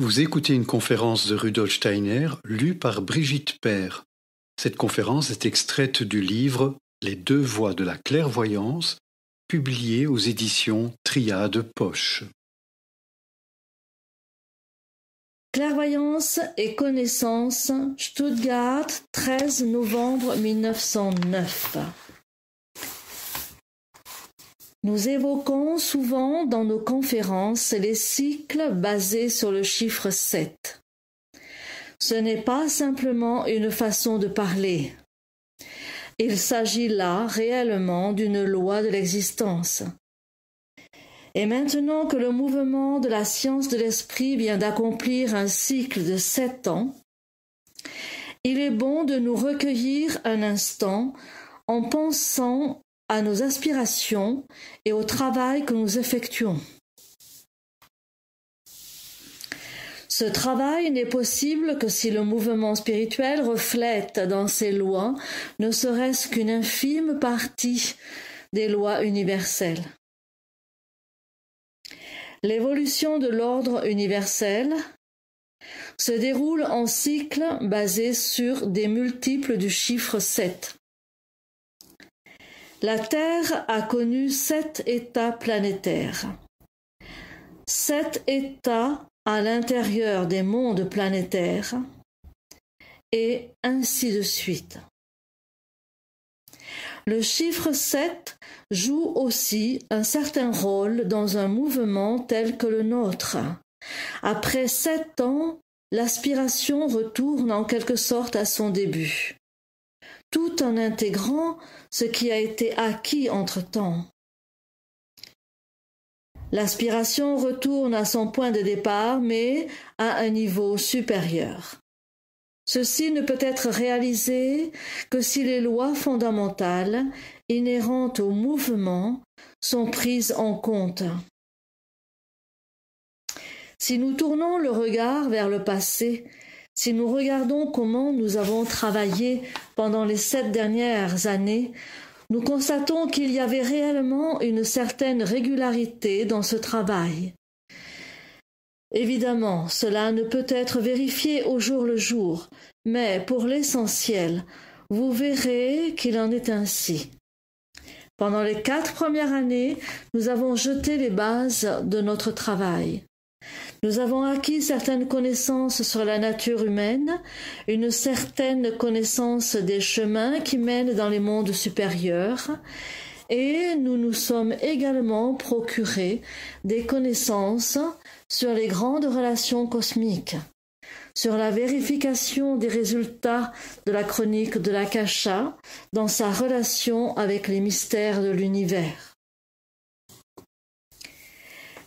Vous écoutez une conférence de Rudolf Steiner lue par Brigitte Paire. Cette conférence est extraite du livre Les deux voies de la clairvoyance, publié aux éditions Triade Poche. Clairvoyance et connaissance, Stuttgart, 13 novembre 1909. Nous évoquons souvent dans nos conférences les cycles basés sur le chiffre 7. Ce n'est pas simplement une façon de parler. Il s'agit là réellement d'une loi de l'existence. Et maintenant que le mouvement de la science de l'esprit vient d'accomplir un cycle de 7 ans, il est bon de nous recueillir un instant en pensant à nos aspirations et au travail que nous effectuons. Ce travail n'est possible que si le mouvement spirituel reflète dans ses lois ne serait-ce qu'une infime partie des lois universelles. L'évolution de l'ordre universel se déroule en cycles basés sur des multiples du chiffre 7. La Terre a connu 7 états planétaires. 7 états à l'intérieur des mondes planétaires, et ainsi de suite. Le chiffre 7 joue aussi un certain rôle dans un mouvement tel que le nôtre. Après 7 ans, l'aspiration retourne en quelque sorte à son début, tout en intégrant ce qui a été acquis entre-temps. L'aspiration retourne à son point de départ, mais à un niveau supérieur. Ceci ne peut être réalisé que si les lois fondamentales inhérentes au mouvement sont prises en compte. Si nous tournons le regard vers le passé, si nous regardons comment nous avons travaillé pendant les 7 dernières années, nous constatons qu'il y avait réellement une certaine régularité dans ce travail. Évidemment, cela ne peut être vérifié au jour le jour, mais pour l'essentiel, vous verrez qu'il en est ainsi. Pendant les 4 premières années, nous avons jeté les bases de notre travail. Nous avons acquis certaines connaissances sur la nature humaine, une certaine connaissance des chemins qui mènent dans les mondes supérieurs, et nous nous sommes également procuré des connaissances sur les grandes relations cosmiques, sur la vérification des résultats de la chronique de l'Akasha dans sa relation avec les mystères de l'univers.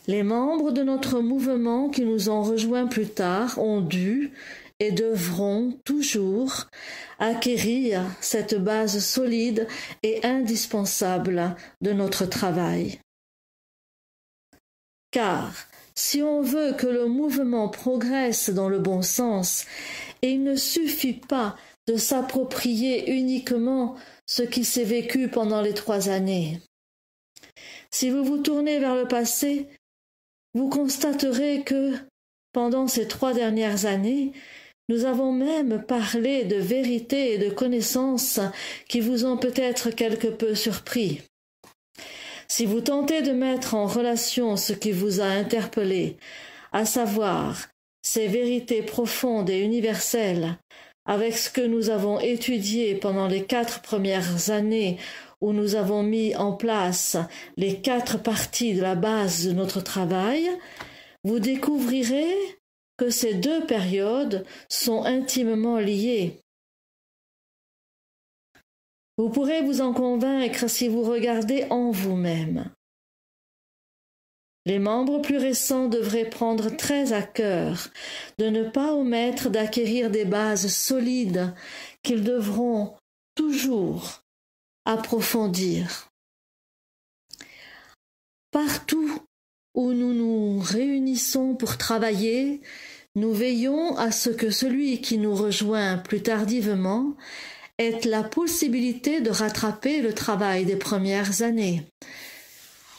Les membres de notre mouvement qui nous ont rejoints plus tard ont dû et devront toujours acquérir cette base solide et indispensable de notre travail. Car si on veut que le mouvement progresse dans le bon sens, il ne suffit pas de s'approprier uniquement ce qui s'est vécu pendant les 3 années. Si vous vous tournez vers le passé, vous constaterez que, pendant ces 3 dernières années, nous avons même parlé de vérités et de connaissances qui vous ont peut-être quelque peu surpris. Si vous tentez de mettre en relation ce qui vous a interpellé, à savoir ces vérités profondes et universelles, avec ce que nous avons étudié pendant les 4 premières années où nous avons mis en place les 4 parties de la base de notre travail, vous découvrirez que ces 2 périodes sont intimement liées. Vous pourrez vous en convaincre si vous regardez en vous-même. Les membres plus récents devraient prendre très à cœur de ne pas omettre d'acquérir des bases solides qu'ils devront toujours approfondir. Partout où nous nous réunissons pour travailler, nous veillons à ce que celui qui nous rejoint plus tardivement ait la possibilité de rattraper le travail des premières années.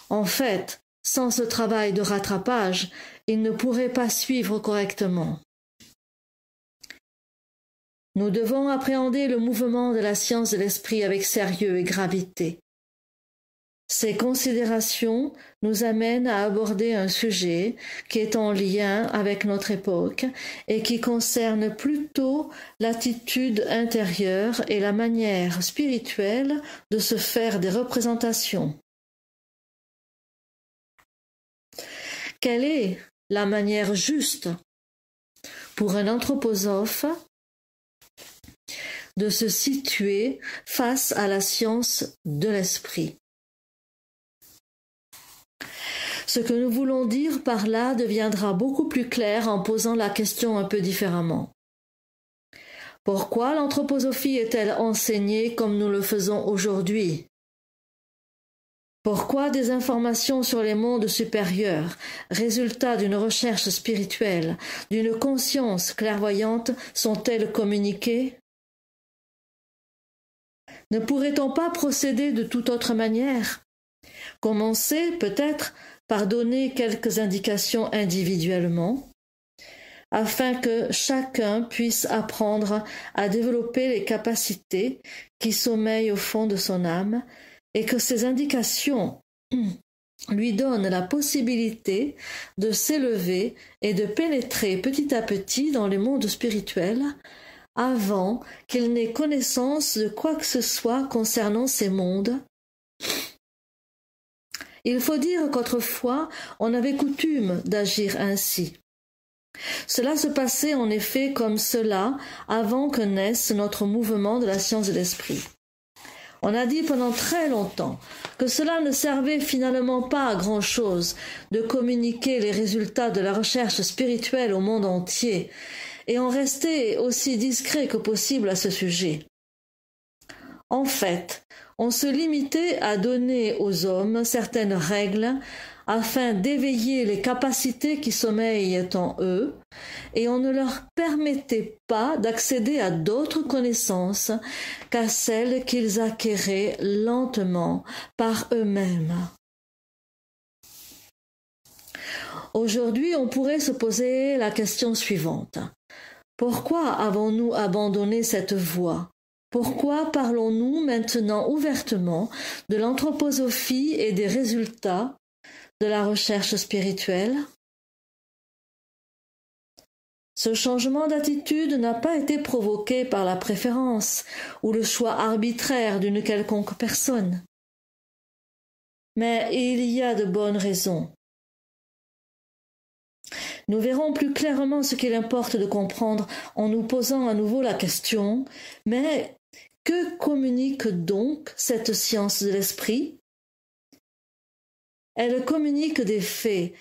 En fait, sans ce travail de rattrapage, il ne pourrait pas suivre correctement. Nous devons appréhender le mouvement de la science de l'esprit avec sérieux et gravité. Ces considérations nous amènent à aborder un sujet qui est en lien avec notre époque et qui concerne plutôt l'attitude intérieure et la manière spirituelle de se faire des représentations. Quelle est la manière juste pour un anthroposophe de se situer face à la science de l'esprit? Ce que nous voulons dire par là deviendra beaucoup plus clair en posant la question un peu différemment. Pourquoi l'anthroposophie est-elle enseignée comme nous le faisons aujourd'hui? Pourquoi des informations sur les mondes supérieurs, résultats d'une recherche spirituelle, d'une conscience clairvoyante, sont-elles communiquées? Ne pourrait-on pas procéder de toute autre manière? Commencer, peut-être, par donner quelques indications individuellement, afin que chacun puisse apprendre à développer les capacités qui sommeillent au fond de son âme, et que ces indications lui donnent la possibilité de s'élever et de pénétrer petit à petit dans les mondes spirituels, avant qu'il n'ait connaissance de quoi que ce soit concernant ces mondes. Il faut dire qu'autrefois, on avait coutume d'agir ainsi. Cela se passait en effet comme cela avant que naisse notre mouvement de la science de l'esprit. On a dit pendant très longtemps que cela ne servait finalement pas à grand-chose de communiquer les résultats de la recherche spirituelle au monde entier, et on restait aussi discret que possible à ce sujet. En fait, on se limitait à donner aux hommes certaines règles afin d'éveiller les capacités qui sommeillent en eux, et on ne leur permettait pas d'accéder à d'autres connaissances qu'à celles qu'ils acquéraient lentement par eux-mêmes. Aujourd'hui, on pourrait se poser la question suivante. Pourquoi avons-nous abandonné cette voie? Pourquoi parlons-nous maintenant ouvertement de l'anthroposophie et des résultats de la recherche spirituelle? Ce changement d'attitude n'a pas été provoqué par la préférence ou le choix arbitraire d'une quelconque personne. Mais il y a de bonnes raisons. Nous verrons plus clairement ce qu'il importe de comprendre en nous posant à nouveau la question, mais que communique donc cette science de l'esprit? Elle communique des faits,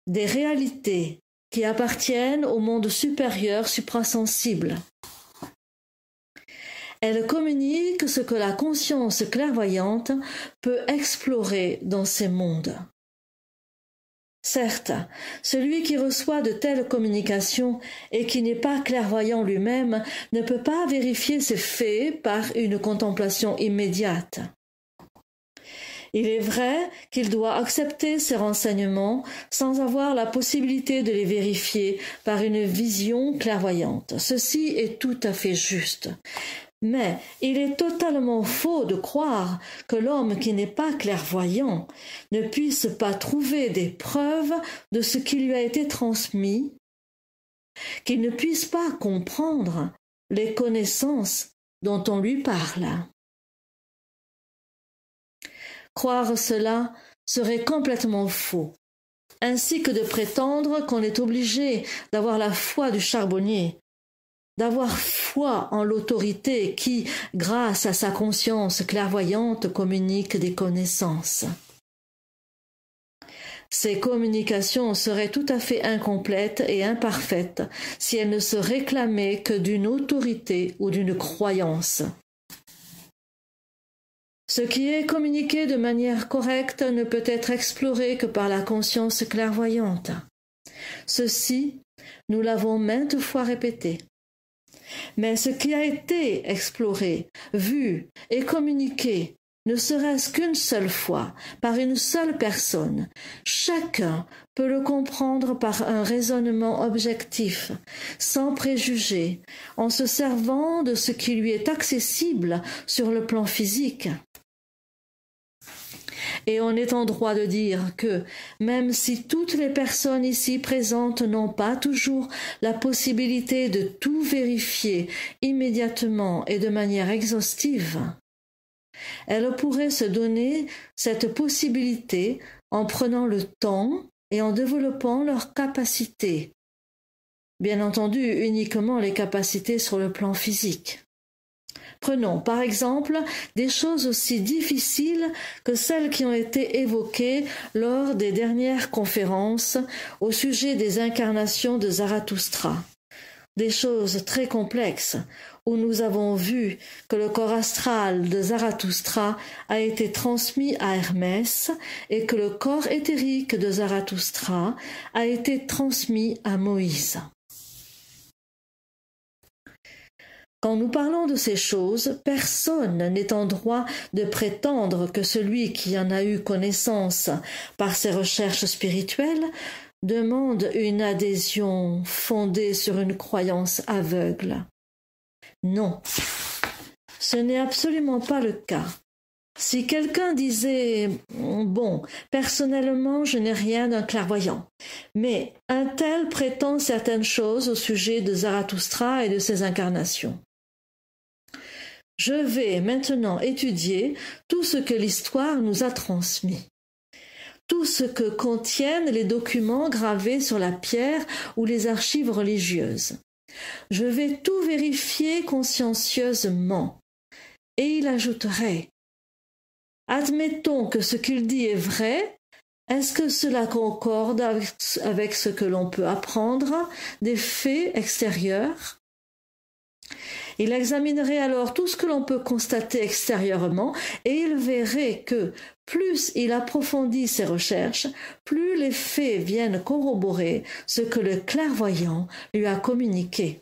des réalités qui appartiennent au monde supérieur suprasensible. Elle communique ce que la conscience clairvoyante peut explorer dans ces mondes. Certes, celui qui reçoit de telles communications et qui n'est pas clairvoyant lui-même ne peut pas vérifier ces faits par une contemplation immédiate. Il est vrai qu'il doit accepter ces renseignements sans avoir la possibilité de les vérifier par une vision clairvoyante. Ceci est tout à fait juste. Mais il est totalement faux de croire que l'homme qui n'est pas clairvoyant ne puisse pas trouver des preuves de ce qui lui a été transmis, qu'il ne puisse pas comprendre les connaissances dont on lui parle. Croire cela serait complètement faux, ainsi que de prétendre qu'on est obligé d'avoir la foi du charbonnier, d'avoir foi en l'autorité qui, grâce à sa conscience clairvoyante, communique des connaissances. Ces communications seraient tout à fait incomplètes et imparfaites si elles ne se réclamaient que d'une autorité ou d'une croyance. Ce qui est communiqué de manière correcte ne peut être exploré que par la conscience clairvoyante. Ceci, nous l'avons maintes fois répété. Mais ce qui a été exploré, vu et communiqué ne serait-ce qu'une seule fois, par une seule personne, chacun peut le comprendre par un raisonnement objectif, sans préjugés, en se servant de ce qui lui est accessible sur le plan physique. Et on est en droit de dire que, même si toutes les personnes ici présentes n'ont pas toujours la possibilité de tout vérifier immédiatement et de manière exhaustive, elles pourraient se donner cette possibilité en prenant le temps et en développant leurs capacités. Bien entendu, uniquement les capacités sur le plan physique. Prenons par exemple des choses aussi difficiles que celles qui ont été évoquées lors des dernières conférences au sujet des incarnations de Zarathustra. Des choses très complexes où nous avons vu que le corps astral de Zarathustra a été transmis à Hermès et que le corps éthérique de Zarathustra a été transmis à Moïse. Quand nous parlons de ces choses, personne n'est en droit de prétendre que celui qui en a eu connaissance par ses recherches spirituelles demande une adhésion fondée sur une croyance aveugle. Non, ce n'est absolument pas le cas. Si quelqu'un disait « Bon, personnellement, je n'ai rien d'un clairvoyant, mais un tel prétend certaines choses au sujet de Zarathustra et de ses incarnations. » Je vais maintenant étudier tout ce que l'histoire nous a transmis, tout ce que contiennent les documents gravés sur la pierre ou les archives religieuses. Je vais tout vérifier consciencieusement. Et il ajouterait « Admettons que ce qu'il dit est vrai, est-ce que cela concorde avec ce que l'on peut apprendre des faits extérieurs ?» Il examinerait alors tout ce que l'on peut constater extérieurement et il verrait que plus il approfondit ses recherches, plus les faits viennent corroborer ce que le clairvoyant lui a communiqué.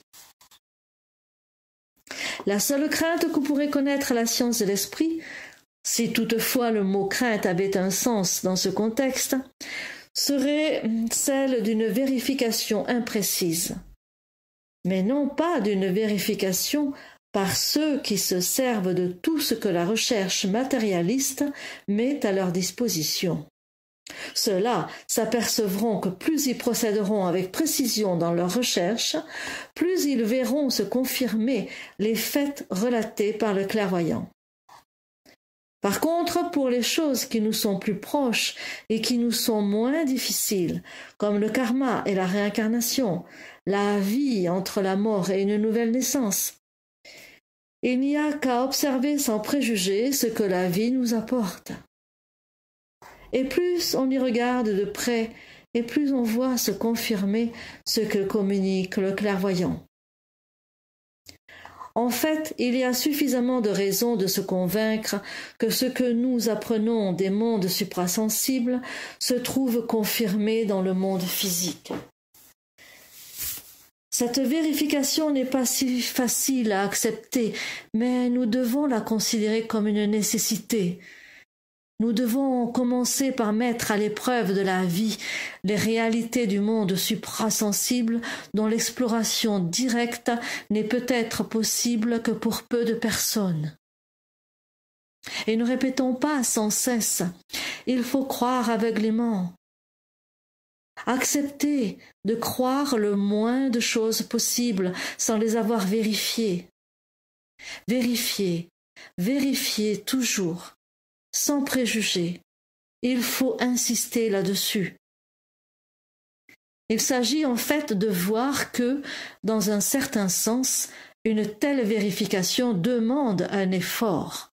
La seule crainte que pourrait connaître la science de l'esprit, si toutefois le mot crainte avait un sens dans ce contexte, serait celle d'une vérification imprécise. Mais non pas d'une vérification par ceux qui se servent de tout ce que la recherche matérialiste met à leur disposition. Ceux-là s'apercevront que plus ils procéderont avec précision dans leurs recherches, plus ils verront se confirmer les faits relatés par le clairvoyant. Par contre, pour les choses qui nous sont plus proches et qui nous sont moins difficiles, comme le karma et la réincarnation, la vie entre la mort et une nouvelle naissance, il n'y a qu'à observer sans préjugés ce que la vie nous apporte. Et plus on y regarde de près, et plus on voit se confirmer ce que communique le clairvoyant. En fait, il y a suffisamment de raisons de se convaincre que ce que nous apprenons des mondes suprasensibles se trouve confirmé dans le monde physique. Cette vérification n'est pas si facile à accepter, mais nous devons la considérer comme une nécessité. Nous devons commencer par mettre à l'épreuve de la vie les réalités du monde suprasensible dont l'exploration directe n'est peut-être possible que pour peu de personnes. Et ne répétons pas sans cesse « il faut croire aveuglément ». Accepter de croire le moins de choses possibles sans les avoir vérifiées. Vérifier, vérifier toujours. Sans préjugés. Il faut insister là-dessus. Il s'agit en fait de voir que, dans un certain sens, une telle vérification demande un effort.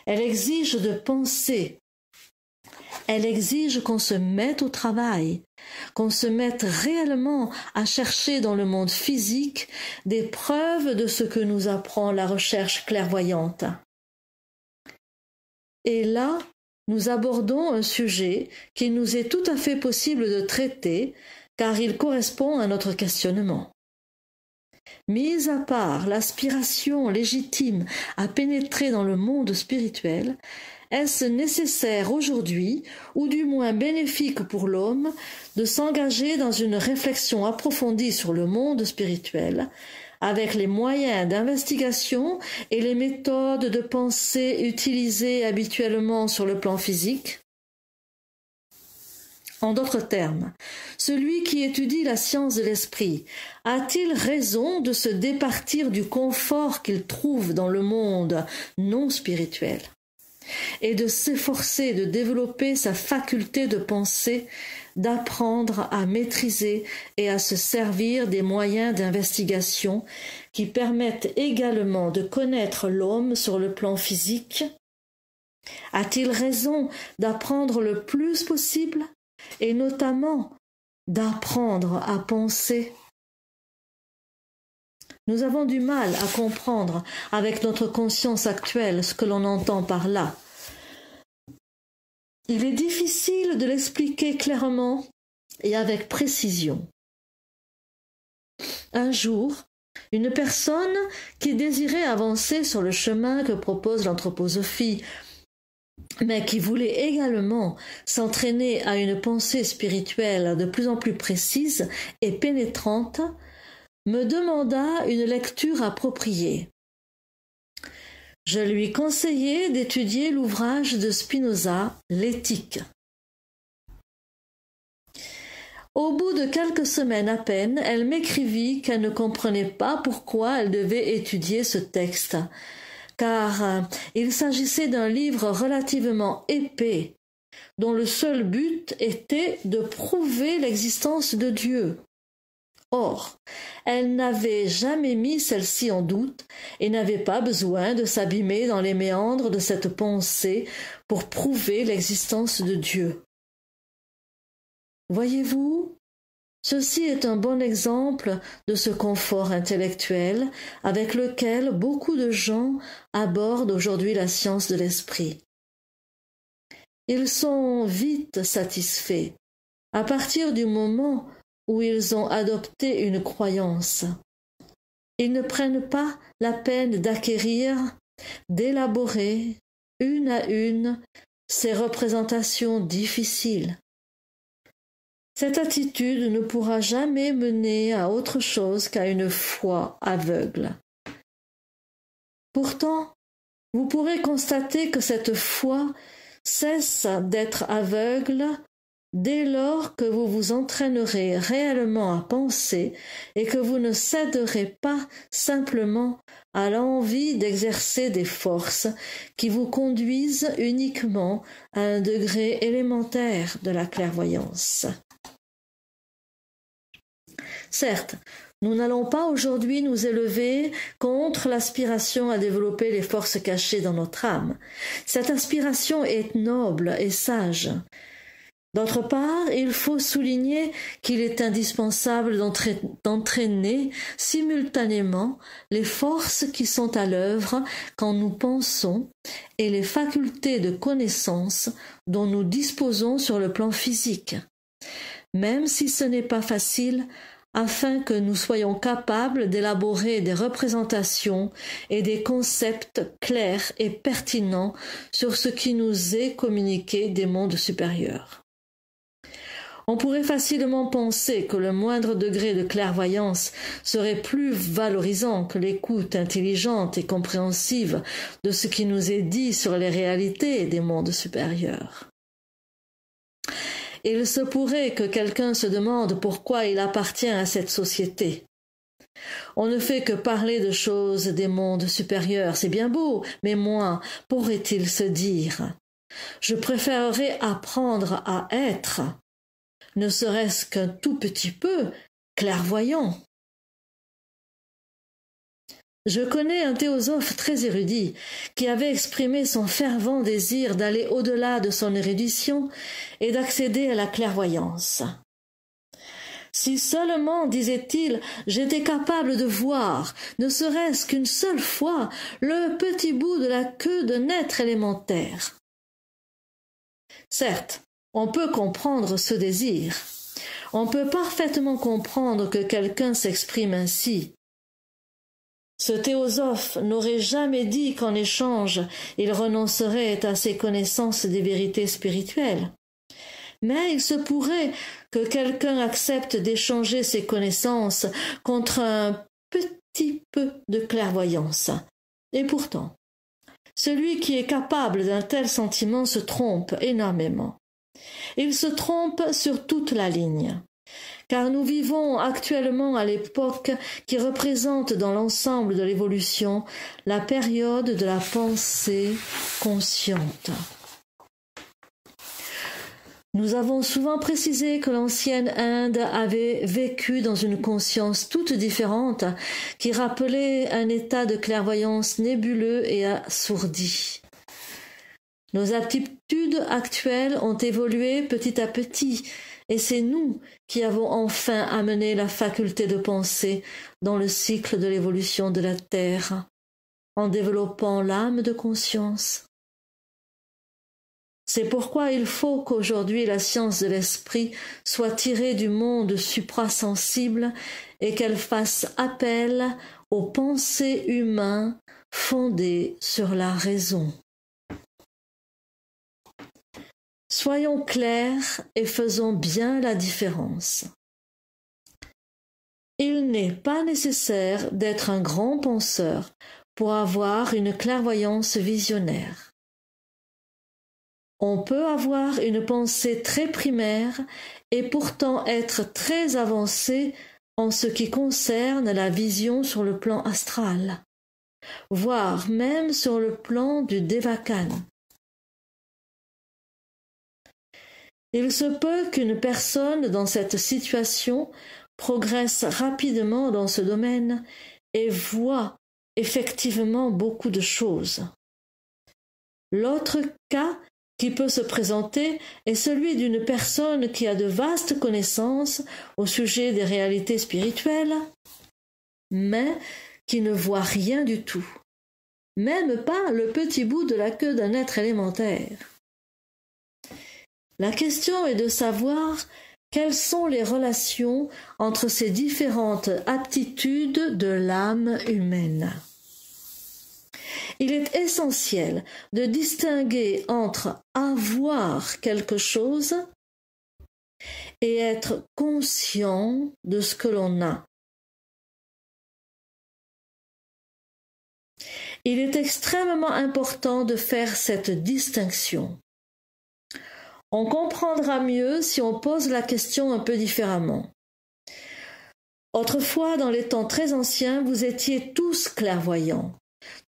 Elle exige de penser. Elle exige qu'on se mette au travail, qu'on se mette réellement à chercher dans le monde physique des preuves de ce que nous apprend la recherche clairvoyante. Et là, nous abordons un sujet qu'il nous est tout à fait possible de traiter, car il correspond à notre questionnement. Mis à part l'aspiration légitime à pénétrer dans le monde spirituel, est-ce nécessaire aujourd'hui, ou du moins bénéfique pour l'homme, de s'engager dans une réflexion approfondie sur le monde spirituel, avec les moyens d'investigation et les méthodes de pensée utilisées habituellement sur le plan physique? En d'autres termes, celui qui étudie la science de l'esprit a-t-il raison de se départir du confort qu'il trouve dans le monde non spirituel et de s'efforcer de développer sa faculté de penser, d'apprendre à maîtriser et à se servir des moyens d'investigation qui permettent également de connaître l'homme sur le plan physique? A-t-il raison d'apprendre le plus possible et notamment d'apprendre à penser? Nous avons du mal à comprendre avec notre conscience actuelle ce que l'on entend par là. Il est difficile de l'expliquer clairement et avec précision. Un jour, une personne qui désirait avancer sur le chemin que propose l'anthroposophie, mais qui voulait également s'entraîner à une pensée spirituelle de plus en plus précise et pénétrante, me demanda une lecture appropriée. Je lui conseillai d'étudier l'ouvrage de Spinoza, L'Éthique. Au bout de quelques semaines à peine, elle m'écrivit qu'elle ne comprenait pas pourquoi elle devait étudier ce texte, car il s'agissait d'un livre relativement épais, dont le seul but était de prouver l'existence de Dieu. Or, elle n'avait jamais mis celle-ci en doute et n'avait pas besoin de s'abîmer dans les méandres de cette pensée pour prouver l'existence de Dieu. Voyez-vous, ceci est un bon exemple de ce confort intellectuel avec lequel beaucoup de gens abordent aujourd'hui la science de l'esprit. Ils sont vite satisfaits à partir du moment où ils ont adopté une croyance. Ils ne prennent pas la peine d'acquérir, d'élaborer, une à une, ces représentations difficiles. Cette attitude ne pourra jamais mener à autre chose qu'à une foi aveugle. Pourtant, vous pourrez constater que cette foi cesse d'être aveugle dès lors que vous vous entraînerez réellement à penser et que vous ne céderez pas simplement à l'envie d'exercer des forces qui vous conduisent uniquement à un degré élémentaire de la clairvoyance. Certes, nous n'allons pas aujourd'hui nous élever contre l'aspiration à développer les forces cachées dans notre âme. Cette aspiration est noble et sage. D'autre part, il faut souligner qu'il est indispensable d'entraîner simultanément les forces qui sont à l'œuvre quand nous pensons et les facultés de connaissance dont nous disposons sur le plan physique, même si ce n'est pas facile, afin que nous soyons capables d'élaborer des représentations et des concepts clairs et pertinents sur ce qui nous est communiqué des mondes supérieurs. On pourrait facilement penser que le moindre degré de clairvoyance serait plus valorisant que l'écoute intelligente et compréhensive de ce qui nous est dit sur les réalités des mondes supérieurs. Il se pourrait que quelqu'un se demande pourquoi il appartient à cette société. On ne fait que parler de choses des mondes supérieurs, c'est bien beau, mais moi, pourrait-il se dire, je préférerais apprendre à être, ne serait-ce qu'un tout petit peu, clairvoyant. Je connais un théosophe très érudit qui avait exprimé son fervent désir d'aller au-delà de son érudition et d'accéder à la clairvoyance. Si seulement, disait-il, j'étais capable de voir, ne serait-ce qu'une seule fois, le petit bout de la queue d'un être élémentaire. Certes, on peut comprendre ce désir. On peut parfaitement comprendre que quelqu'un s'exprime ainsi. Ce théosophe n'aurait jamais dit qu'en échange, il renoncerait à ses connaissances des vérités spirituelles. Mais il se pourrait que quelqu'un accepte d'échanger ses connaissances contre un petit peu de clairvoyance. Et pourtant, celui qui est capable d'un tel sentiment se trompe énormément. Il se trompe sur toute la ligne. Car nous vivons actuellement à l'époque qui représente dans l'ensemble de l'évolution la période de la pensée consciente. Nous avons souvent précisé que l'ancienne Inde avait vécu dans une conscience toute différente qui rappelait un état de clairvoyance nébuleux et assourdi. Nos aptitudes actuelles ont évolué petit à petit, et c'est nous qui avons enfin amené la faculté de penser dans le cycle de l'évolution de la Terre, en développant l'âme de conscience. C'est pourquoi il faut qu'aujourd'hui la science de l'esprit soit tirée du monde suprasensible et qu'elle fasse appel aux pensées humaines fondées sur la raison. Soyons clairs et faisons bien la différence. Il n'est pas nécessaire d'être un grand penseur pour avoir une clairvoyance visionnaire. On peut avoir une pensée très primaire et pourtant être très avancé en ce qui concerne la vision sur le plan astral, voire même sur le plan du Devakana. Il se peut qu'une personne dans cette situation progresse rapidement dans ce domaine et voit effectivement beaucoup de choses. L'autre cas qui peut se présenter est celui d'une personne qui a de vastes connaissances au sujet des réalités spirituelles, mais qui ne voit rien du tout, même pas le petit bout de la queue d'un être élémentaire. La question est de savoir quelles sont les relations entre ces différentes aptitudes de l'âme humaine. Il est essentiel de distinguer entre avoir quelque chose et être conscient de ce que l'on a. Il est extrêmement important de faire cette distinction. On comprendra mieux si on pose la question un peu différemment. Autrefois, dans les temps très anciens, vous étiez tous clairvoyants.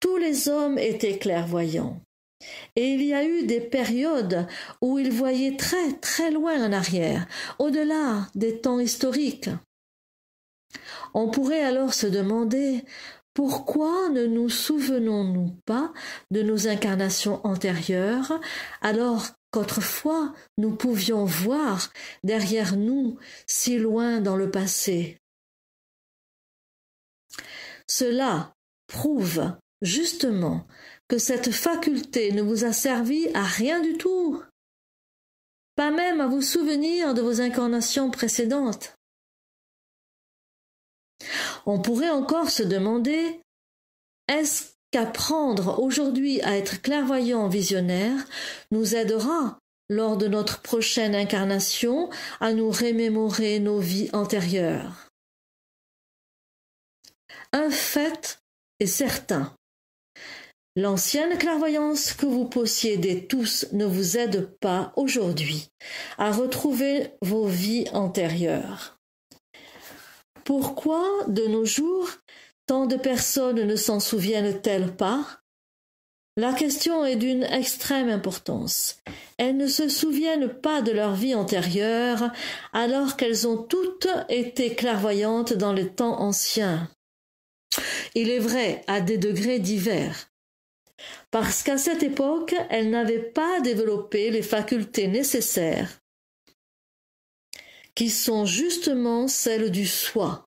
Tous les hommes étaient clairvoyants. Et il y a eu des périodes où ils voyaient très très loin en arrière, au-delà des temps historiques. On pourrait alors se demander pourquoi ne nous souvenons-nous pas de nos incarnations antérieures alors qu'autrefois nous pouvions voir derrière nous si loin dans le passé. Cela prouve justement que cette faculté ne vous a servi à rien du tout, pas même à vous souvenir de vos incarnations précédentes. On pourrait encore se demander, est-ce qu'apprendre aujourd'hui à être clairvoyant visionnaire nous aidera lors de notre prochaine incarnation à nous remémorer nos vies antérieures? Un fait est certain. L'ancienne clairvoyance que vous possédez tous ne vous aide pas aujourd'hui à retrouver vos vies antérieures. Pourquoi, de nos jours, tant de personnes ne s'en souviennent-elles pas? La question est d'une extrême importance. Elles ne se souviennent pas de leur vie antérieure alors qu'elles ont toutes été clairvoyantes dans les temps anciens. Il est vrai, à des degrés divers. Parce qu'à cette époque, elles n'avaient pas développé les facultés nécessaires, qui sont justement celles du soi,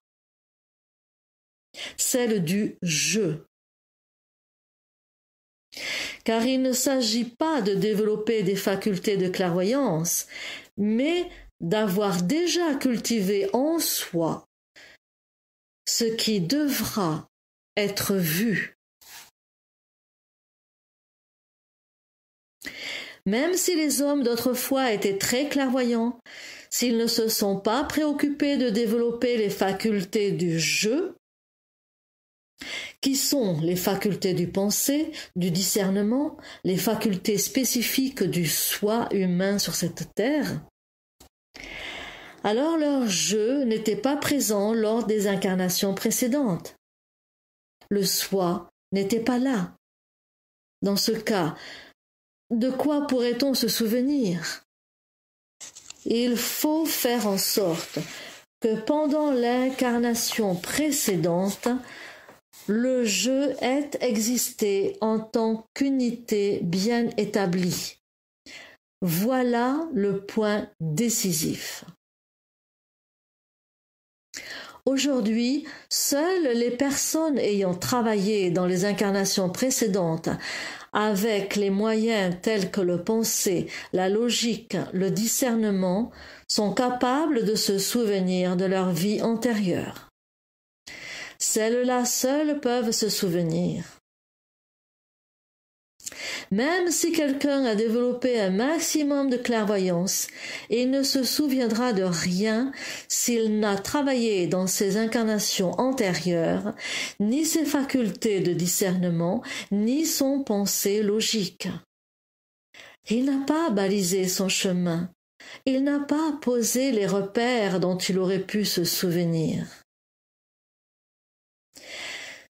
celles du je. Car il ne s'agit pas de développer des facultés de clairvoyance, mais d'avoir déjà cultivé en soi ce qui devra être vu. Même si les hommes d'autrefois étaient très clairvoyants, s'ils ne se sont pas préoccupés de développer les facultés du je, qui sont les facultés du penser, du discernement, les facultés spécifiques du soi humain sur cette terre, alors leur je n'était pas présent lors des incarnations précédentes. Le soi n'était pas là. Dans ce cas, de quoi pourrait-on se souvenir? Il faut faire en sorte que pendant l'incarnation précédente, le je ait existé en tant qu'unité bien établie. Voilà le point décisif. Aujourd'hui, seules les personnes ayant travaillé dans les incarnations précédentes avec les moyens tels que le penser, la logique, le discernement, sont capables de se souvenir de leur vie antérieure. Celles-là seules peuvent se souvenir. Même si quelqu'un a développé un maximum de clairvoyance, il ne se souviendra de rien s'il n'a travaillé dans ses incarnations antérieures, ni ses facultés de discernement, ni son pensée logique. Il n'a pas balisé son chemin, il n'a pas posé les repères dont il aurait pu se souvenir.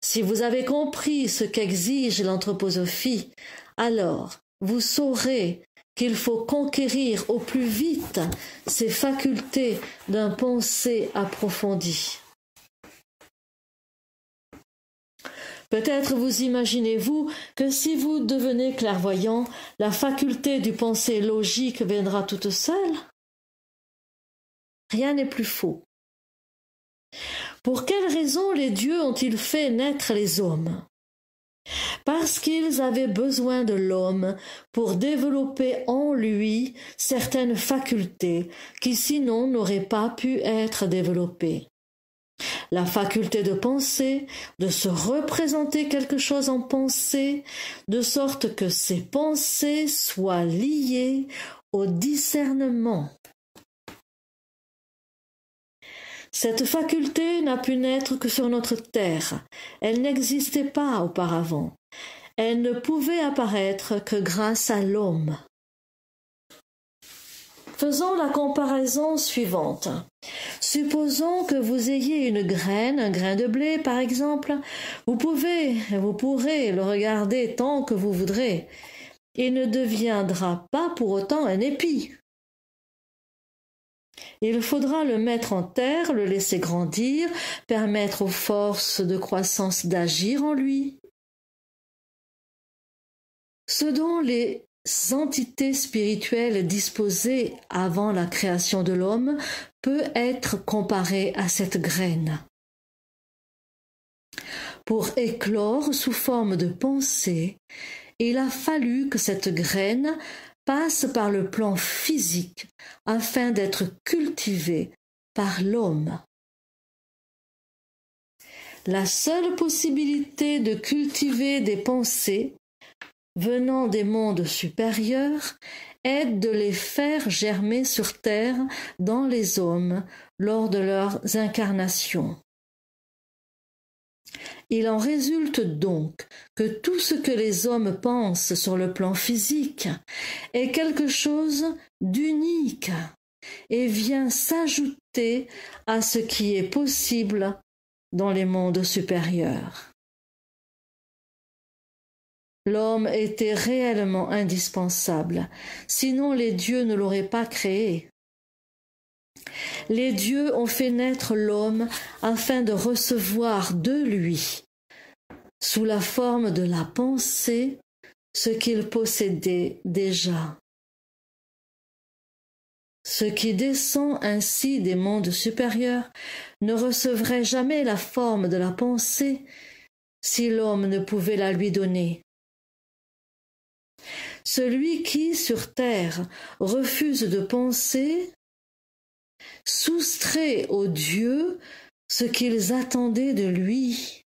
Si vous avez compris ce qu'exige l'anthroposophie, alors vous saurez qu'il faut conquérir au plus vite ces facultés d'un pensée approfondi. Peut-être vous imaginez-vous que si vous devenez clairvoyant, la faculté du pensée logique viendra toute seule? Rien n'est plus faux. Pour quelle raison les dieux ont-ils fait naître les hommes? Parce qu'ils avaient besoin de l'homme pour développer en lui certaines facultés qui sinon n'auraient pas pu être développées. La faculté de penser, de se représenter quelque chose en pensée, de sorte que ces pensées soient liées au discernement. Cette faculté n'a pu naître que sur notre terre. Elle n'existait pas auparavant. Elle ne pouvait apparaître que grâce à l'homme. Faisons la comparaison suivante. Supposons que vous ayez une graine, un grain de blé par exemple. Vous pourrez le regarder tant que vous voudrez. Il ne deviendra pas pour autant un épi. Il faudra le mettre en terre, le laisser grandir, permettre aux forces de croissance d'agir en lui. Ce dont les entités spirituelles disposées avant la création de l'homme peut être comparé à cette graine. Pour éclore sous forme de pensée, il a fallu que cette graine passe par le plan physique afin d'être cultivée par l'homme. La seule possibilité de cultiver des pensées venant des mondes supérieurs est de les faire germer sur terre dans les hommes lors de leurs incarnations. Il en résulte donc que tout ce que les hommes pensent sur le plan physique est quelque chose d'unique et vient s'ajouter à ce qui est possible dans les mondes supérieurs. L'homme était réellement indispensable, sinon les dieux ne l'auraient pas créé. Les dieux ont fait naître l'homme afin de recevoir de lui, sous la forme de la pensée, ce qu'il possédait déjà. Ce qui descend ainsi des mondes supérieurs ne recevrait jamais la forme de la pensée si l'homme ne pouvait la lui donner. Celui qui, sur terre, refuse de penser, soustrait aux dieux ce qu'ils attendaient de lui.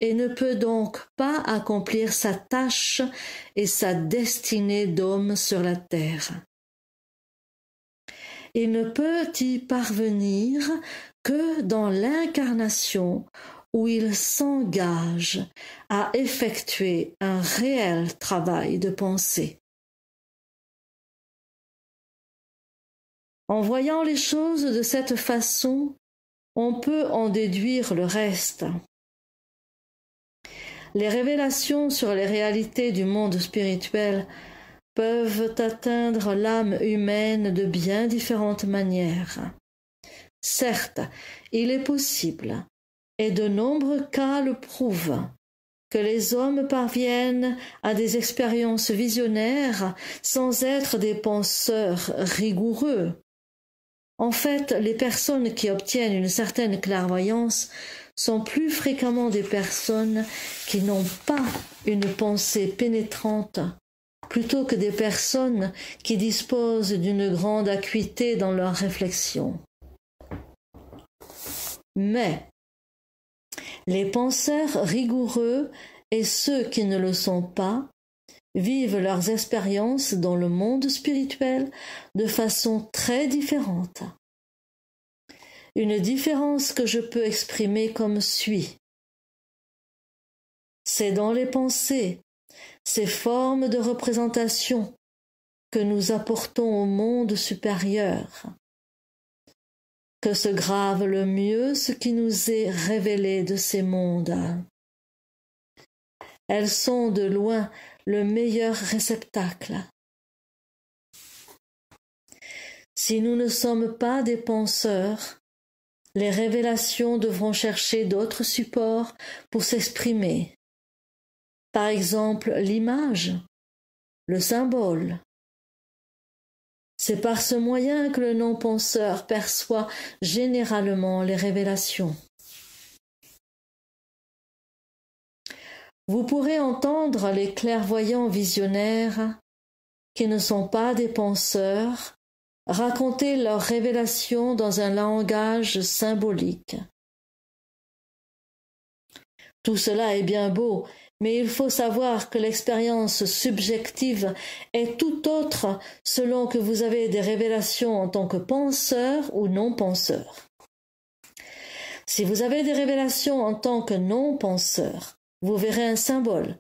et ne peut donc pas accomplir sa tâche et sa destinée d'homme sur la terre. Il ne peut y parvenir que dans l'incarnation où il s'engage à effectuer un réel travail de pensée. En voyant les choses de cette façon, on peut en déduire le reste. Les révélations sur les réalités du monde spirituel peuvent atteindre l'âme humaine de bien différentes manières. Certes, il est possible, et de nombreux cas le prouvent, que les hommes parviennent à des expériences visionnaires sans être des penseurs rigoureux. En fait, les personnes qui obtiennent une certaine clairvoyance sont plus fréquemment des personnes qui n'ont pas une pensée pénétrante, plutôt que des personnes qui disposent d'une grande acuité dans leurs réflexions. Mais les penseurs rigoureux et ceux qui ne le sont pas vivent leurs expériences dans le monde spirituel de façon très différente. Une différence que je peux exprimer comme suit. C'est dans les pensées, ces formes de représentation que nous apportons au monde supérieur, que se grave le mieux ce qui nous est révélé de ces mondes. Elles sont de loin le meilleur réceptacle. Si nous ne sommes pas des penseurs, les révélations devront chercher d'autres supports pour s'exprimer. Par exemple, l'image, le symbole. C'est par ce moyen que le non-penseur perçoit généralement les révélations. Vous pourrez entendre les clairvoyants visionnaires, qui ne sont pas des penseurs, raconter leurs révélations dans un langage symbolique. Tout cela est bien beau, mais il faut savoir que l'expérience subjective est tout autre selon que vous avez des révélations en tant que penseur ou non-penseur. Si vous avez des révélations en tant que non-penseur, vous verrez un symbole.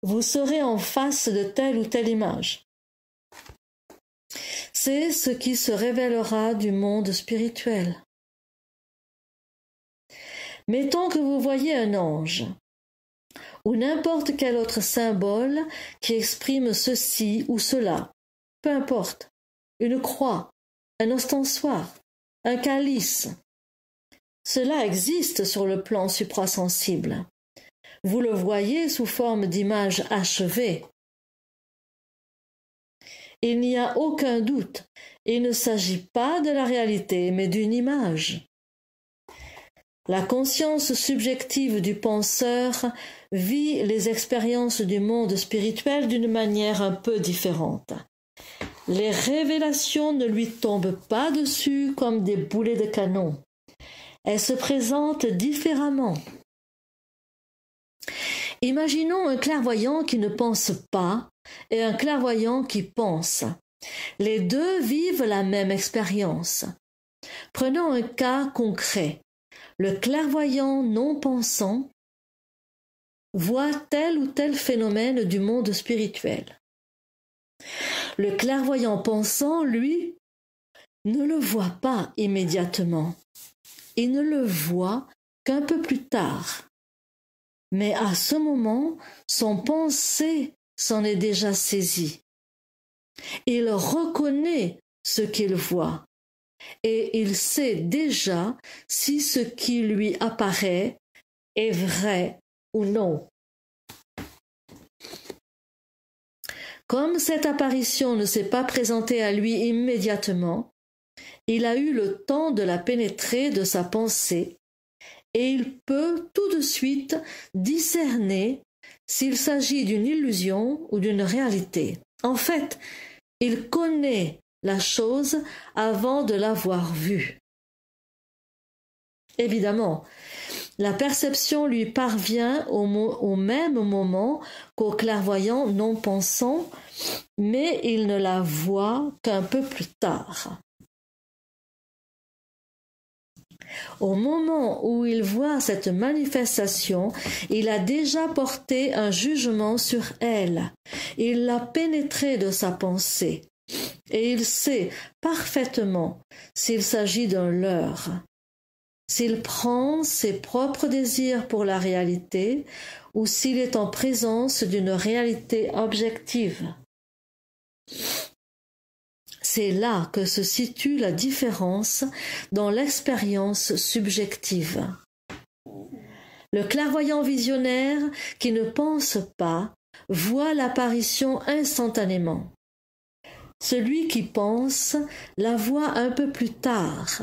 Vous serez en face de telle ou telle image. C'est ce qui se révélera du monde spirituel. Mettons que vous voyez un ange, ou n'importe quel autre symbole qui exprime ceci ou cela, peu importe, une croix, un ostensoir, un calice. Cela existe sur le plan suprasensible. Vous le voyez sous forme d'images achevées. Il n'y a aucun doute, il ne s'agit pas de la réalité, mais d'une image. La conscience subjective du penseur vit les expériences du monde spirituel d'une manière un peu différente. Les révélations ne lui tombent pas dessus comme des boulets de canon. Elles se présentent différemment. Imaginons un clairvoyant qui ne pense pas et un clairvoyant qui pense. Les deux vivent la même expérience. Prenons un cas concret. Le clairvoyant non pensant voit tel ou tel phénomène du monde spirituel. Le clairvoyant pensant, lui, ne le voit pas immédiatement. Il ne le voit qu'un peu plus tard. Mais à ce moment, son pensée s'en est déjà saisi. Il reconnaît ce qu'il voit et il sait déjà si ce qui lui apparaît est vrai ou non. Comme cette apparition ne s'est pas présentée à lui immédiatement, il a eu le temps de la pénétrer de sa pensée et il peut tout de suite discerner s'il s'agit d'une illusion ou d'une réalité. En fait, il connaît la chose avant de l'avoir vue. Évidemment, La perception lui parvient au même moment qu'au clairvoyant non pensant, mais il ne la voit qu'un peu plus tard. Au moment où il voit cette manifestation, il a déjà porté un jugement sur elle. Il l'a pénétrée de sa pensée. Et il sait parfaitement s'il s'agit d'un leurre, s'il prend ses propres désirs pour la réalité ou s'il est en présence d'une réalité objective. C'est là que se situe la différence dans l'expérience subjective. Le clairvoyant visionnaire qui ne pense pas voit l'apparition instantanément. Celui qui pense la voit un peu plus tard.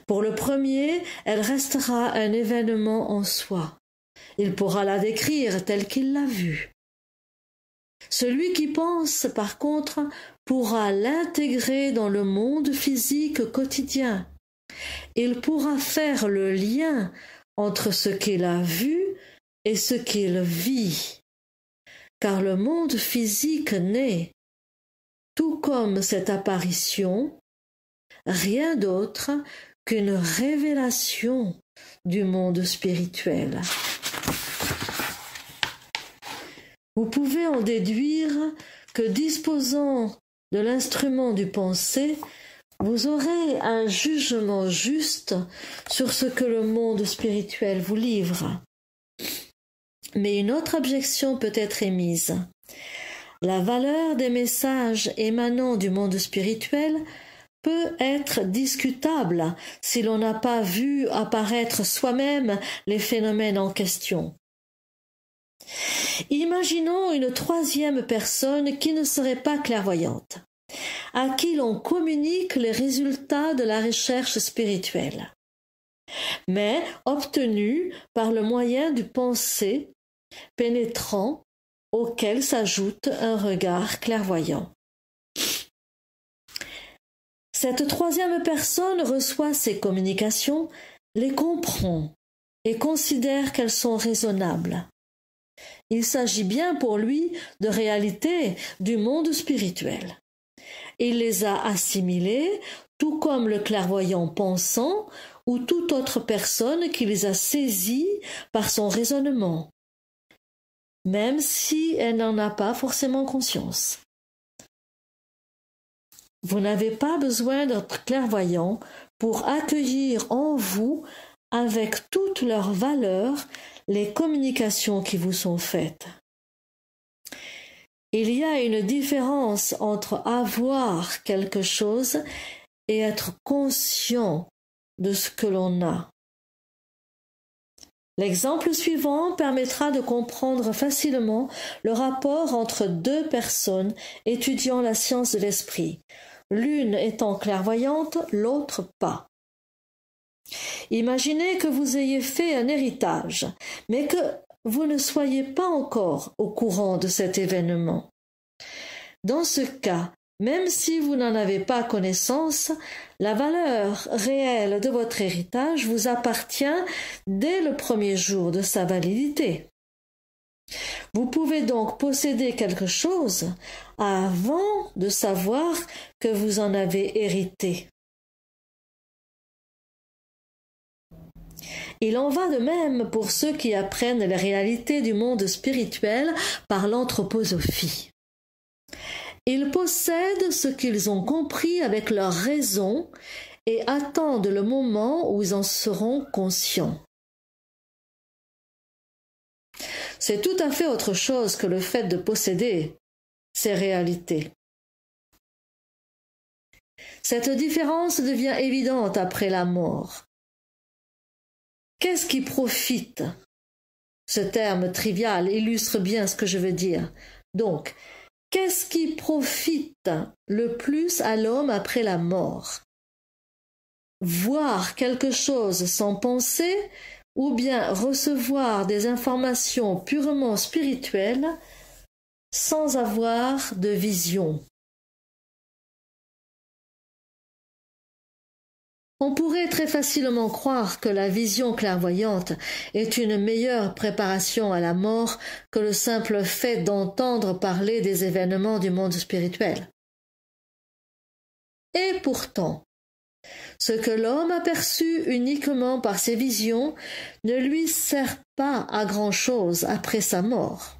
Pour le premier, elle restera un événement en soi. Il pourra la décrire telle qu'il l'a vue. Celui qui pense, par contre, pourra l'intégrer dans le monde physique quotidien. Il pourra faire le lien entre ce qu'il a vu et ce qu'il vit. Car le monde physique n'est, tout comme cette apparition, rien d'autre qu'une révélation du monde spirituel. Vous pouvez en déduire que disposant de l'instrument du penser, vous aurez un jugement juste sur ce que le monde spirituel vous livre. Mais une autre objection peut être émise. La valeur des messages émanant du monde spirituel peut être discutable si l'on n'a pas vu apparaître soi-même les phénomènes en question. Imaginons une troisième personne qui ne serait pas clairvoyante, à qui l'on communique les résultats de la recherche spirituelle, mais obtenus par le moyen du penser pénétrant auquel s'ajoute un regard clairvoyant. Cette troisième personne reçoit ces communications, les comprend et considère qu'elles sont raisonnables. Il s'agit bien pour lui de réalités du monde spirituel. Il les a assimilées, tout comme le clairvoyant pensant ou toute autre personne qui les a saisies par son raisonnement, même si elle n'en a pas forcément conscience. Vous n'avez pas besoin d'être clairvoyant pour accueillir en vous, avec toute leur valeur, les communications qui vous sont faites. Il y a une différence entre avoir quelque chose et être conscient de ce que l'on a. L'exemple suivant permettra de comprendre facilement le rapport entre deux personnes étudiant la science de l'esprit, l'une étant clairvoyante, l'autre pas. Imaginez que vous ayez fait un héritage, mais que vous ne soyez pas encore au courant de cet événement. Dans ce cas, même si vous n'en avez pas connaissance, la valeur réelle de votre héritage vous appartient dès le premier jour de sa validité. Vous pouvez donc posséder quelque chose avant de savoir que vous en avez hérité. Il en va de même pour ceux qui apprennent les réalités du monde spirituel par l'anthroposophie. Ils possèdent ce qu'ils ont compris avec leur raison et attendent le moment où ils en seront conscients. C'est tout à fait autre chose que le fait de posséder ces réalités. Cette différence devient évidente après la mort. Qu'est-ce qui profite? Ce terme trivial illustre bien ce que je veux dire. Donc, qu'est-ce qui profite le plus à l'homme après la mort? Voir quelque chose sans penser ou bien recevoir des informations purement spirituelles sans avoir de vision. On pourrait très facilement croire que la vision clairvoyante est une meilleure préparation à la mort que le simple fait d'entendre parler des événements du monde spirituel. Et pourtant, ce que l'homme a perçu uniquement par ses visions ne lui sert pas à grand-chose après sa mort.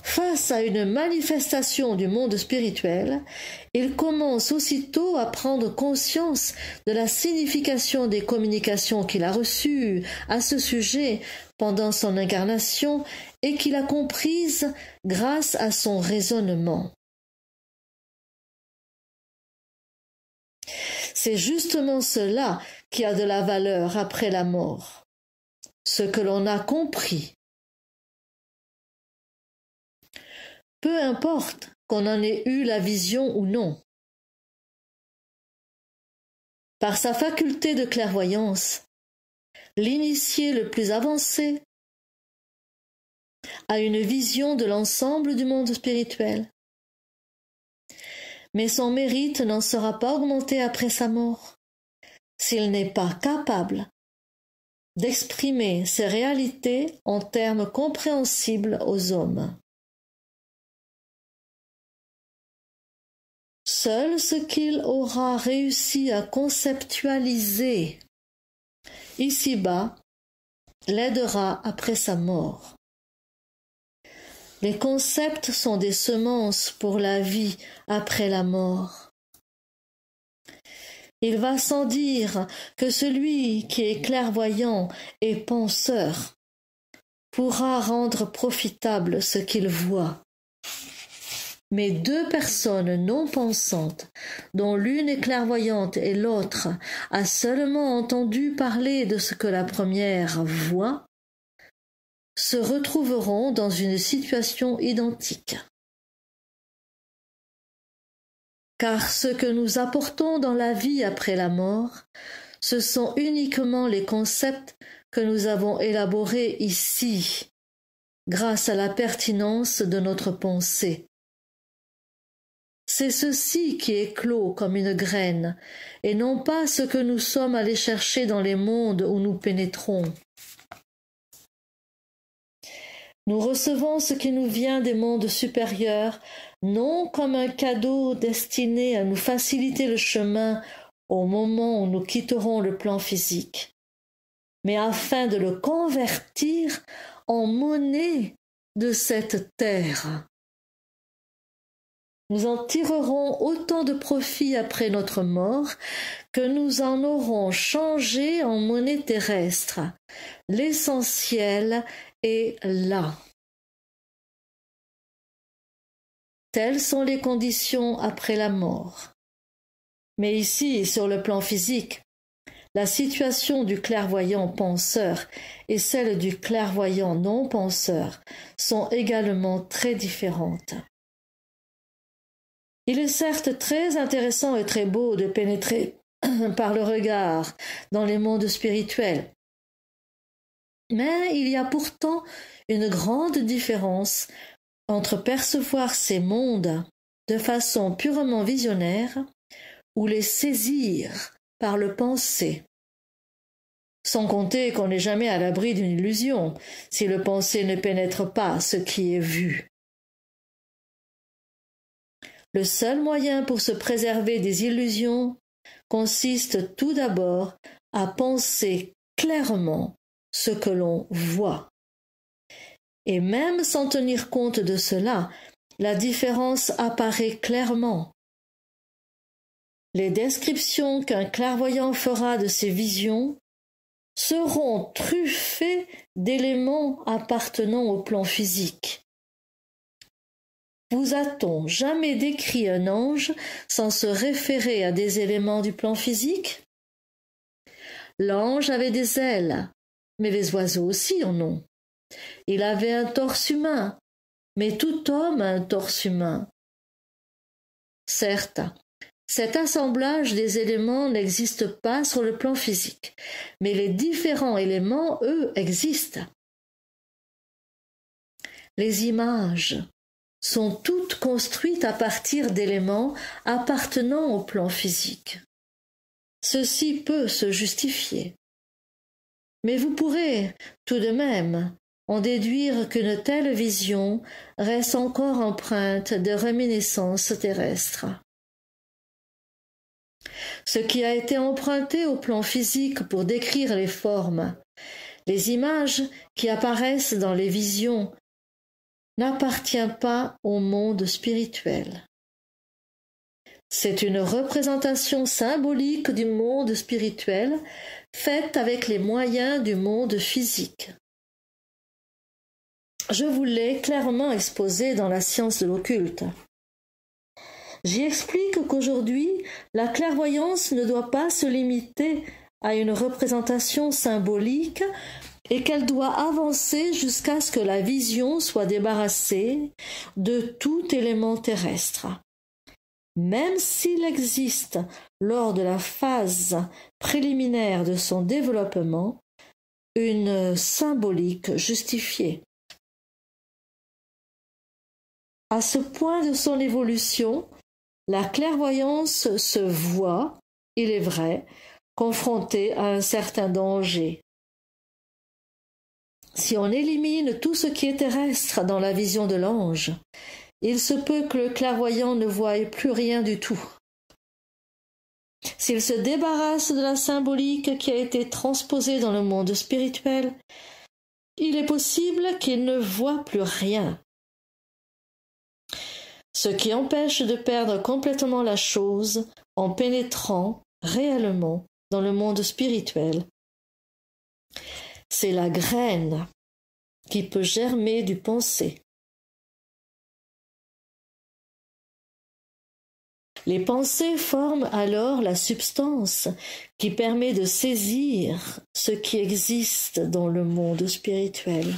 Face à une manifestation du monde spirituel, il commence aussitôt à prendre conscience de la signification des communications qu'il a reçues à ce sujet pendant son incarnation et qu'il a comprises grâce à son raisonnement. C'est justement cela qui a de la valeur après la mort, ce que l'on a compris. Peu importe qu'on en ait eu la vision ou non. Par sa faculté de clairvoyance, l'initié le plus avancé a une vision de l'ensemble du monde spirituel. Mais son mérite n'en sera pas augmenté après sa mort, s'il n'est pas capable d'exprimer ces réalités en termes compréhensibles aux hommes. Seul ce qu'il aura réussi à conceptualiser ici-bas l'aidera après sa mort. Les concepts sont des semences pour la vie après la mort. Il va sans dire que celui qui est clairvoyant et penseur pourra rendre profitable ce qu'il voit. Mais deux personnes non pensantes, dont l'une est clairvoyante et l'autre a seulement entendu parler de ce que la première voit, se retrouveront dans une situation identique. Car ce que nous apportons dans la vie après la mort, ce sont uniquement les concepts que nous avons élaborés ici, grâce à la pertinence de notre pensée. C'est ceci qui éclot comme une graine, et non pas ce que nous sommes allés chercher dans les mondes où nous pénétrons. Nous recevons ce qui nous vient des mondes supérieurs, non comme un cadeau destiné à nous faciliter le chemin au moment où nous quitterons le plan physique, mais afin de le convertir en monnaie de cette terre. Nous en tirerons autant de profit après notre mort que nous en aurons changé en monnaie terrestre. L'essentiel est là. Telles sont les conditions après la mort. Mais ici, sur le plan physique, la situation du clairvoyant penseur et celle du clairvoyant non penseur sont également très différentes. Il est certes très intéressant et très beau de pénétrer par le regard dans les mondes spirituels. Mais il y a pourtant une grande différence entre percevoir ces mondes de façon purement visionnaire ou les saisir par le penser. Sans compter qu'on n'est jamais à l'abri d'une illusion si le penser ne pénètre pas ce qui est vu. Le seul moyen pour se préserver des illusions consiste tout d'abord à penser clairement ce que l'on voit. Et même sans tenir compte de cela, la différence apparaît clairement. Les descriptions qu'un clairvoyant fera de ses visions seront truffées d'éléments appartenant au plan physique. Vous a-t-on jamais décrit un ange sans se référer à des éléments du plan physique? L'ange avait des ailes, mais les oiseaux aussi en ont. Il avait un torse humain, mais tout homme a un torse humain. Certes, cet assemblage des éléments n'existe pas sur le plan physique, mais les différents éléments, eux, existent. Les images sont toutes construites à partir d'éléments appartenant au plan physique. ceci peut se justifier. Mais vous pourrez, tout de même, en déduire qu'une telle vision reste encore empreinte de réminiscences terrestres. Ce qui a été emprunté au plan physique pour décrire les formes, les images qui apparaissent dans les visions, n'appartient pas au monde spirituel. C'est une représentation symbolique du monde spirituel faite avec les moyens du monde physique. Je vous l'ai clairement exposé dans la science de l'occulte. J'y explique qu'aujourd'hui, la clairvoyance ne doit pas se limiter à une représentation symbolique et qu'elle doit avancer jusqu'à ce que la vision soit débarrassée de tout élément terrestre. Même s'il existe, lors de la phase préliminaire de son développement, une symbolique justifiée. À ce point de son évolution, la clairvoyance se voit, il est vrai, confrontée à un certain danger. Si on élimine tout ce qui est terrestre dans la vision de l'ange, il se peut que le clairvoyant ne voie plus rien du tout. S'il se débarrasse de la symbolique qui a été transposée dans le monde spirituel, il est possible qu'il ne voie plus rien. Ce qui empêche de perdre complètement la chose en pénétrant réellement dans le monde spirituel, c'est la graine qui peut germer du pensée. Les pensées forment alors la substance qui permet de saisir ce qui existe dans le monde spirituel.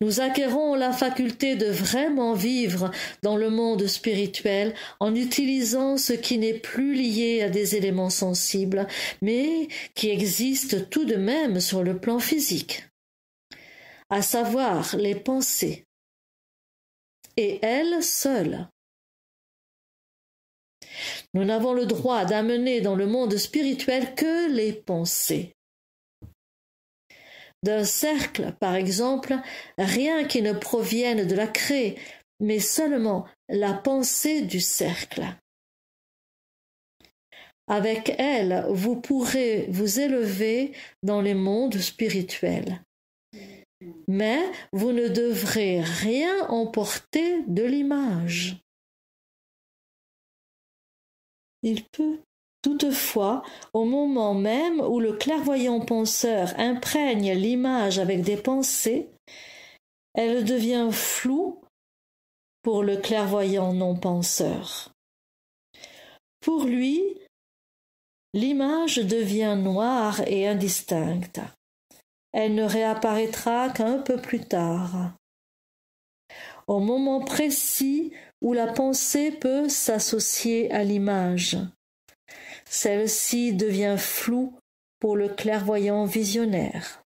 Nous acquérons la faculté de vraiment vivre dans le monde spirituel en utilisant ce qui n'est plus lié à des éléments sensibles, mais qui existe tout de même sur le plan physique, à savoir les pensées, et elles seules. Nous n'avons le droit d'amener dans le monde spirituel que les pensées. D'un cercle, par exemple, rien qui ne provienne de la craie, mais seulement la pensée du cercle. Avec elle, vous pourrez vous élever dans les mondes spirituels. Mais vous ne devrez rien emporter de l'image. Il peut toutefois, au moment même où le clairvoyant penseur imprègne l'image avec des pensées, elle devient floue pour le clairvoyant non-penseur. Pour lui, l'image devient noire et indistincte. Elle ne réapparaîtra qu'un peu plus tard, au moment précis où la pensée peut s'associer à l'image. Celle-ci devient floue pour le clairvoyant visionnaire.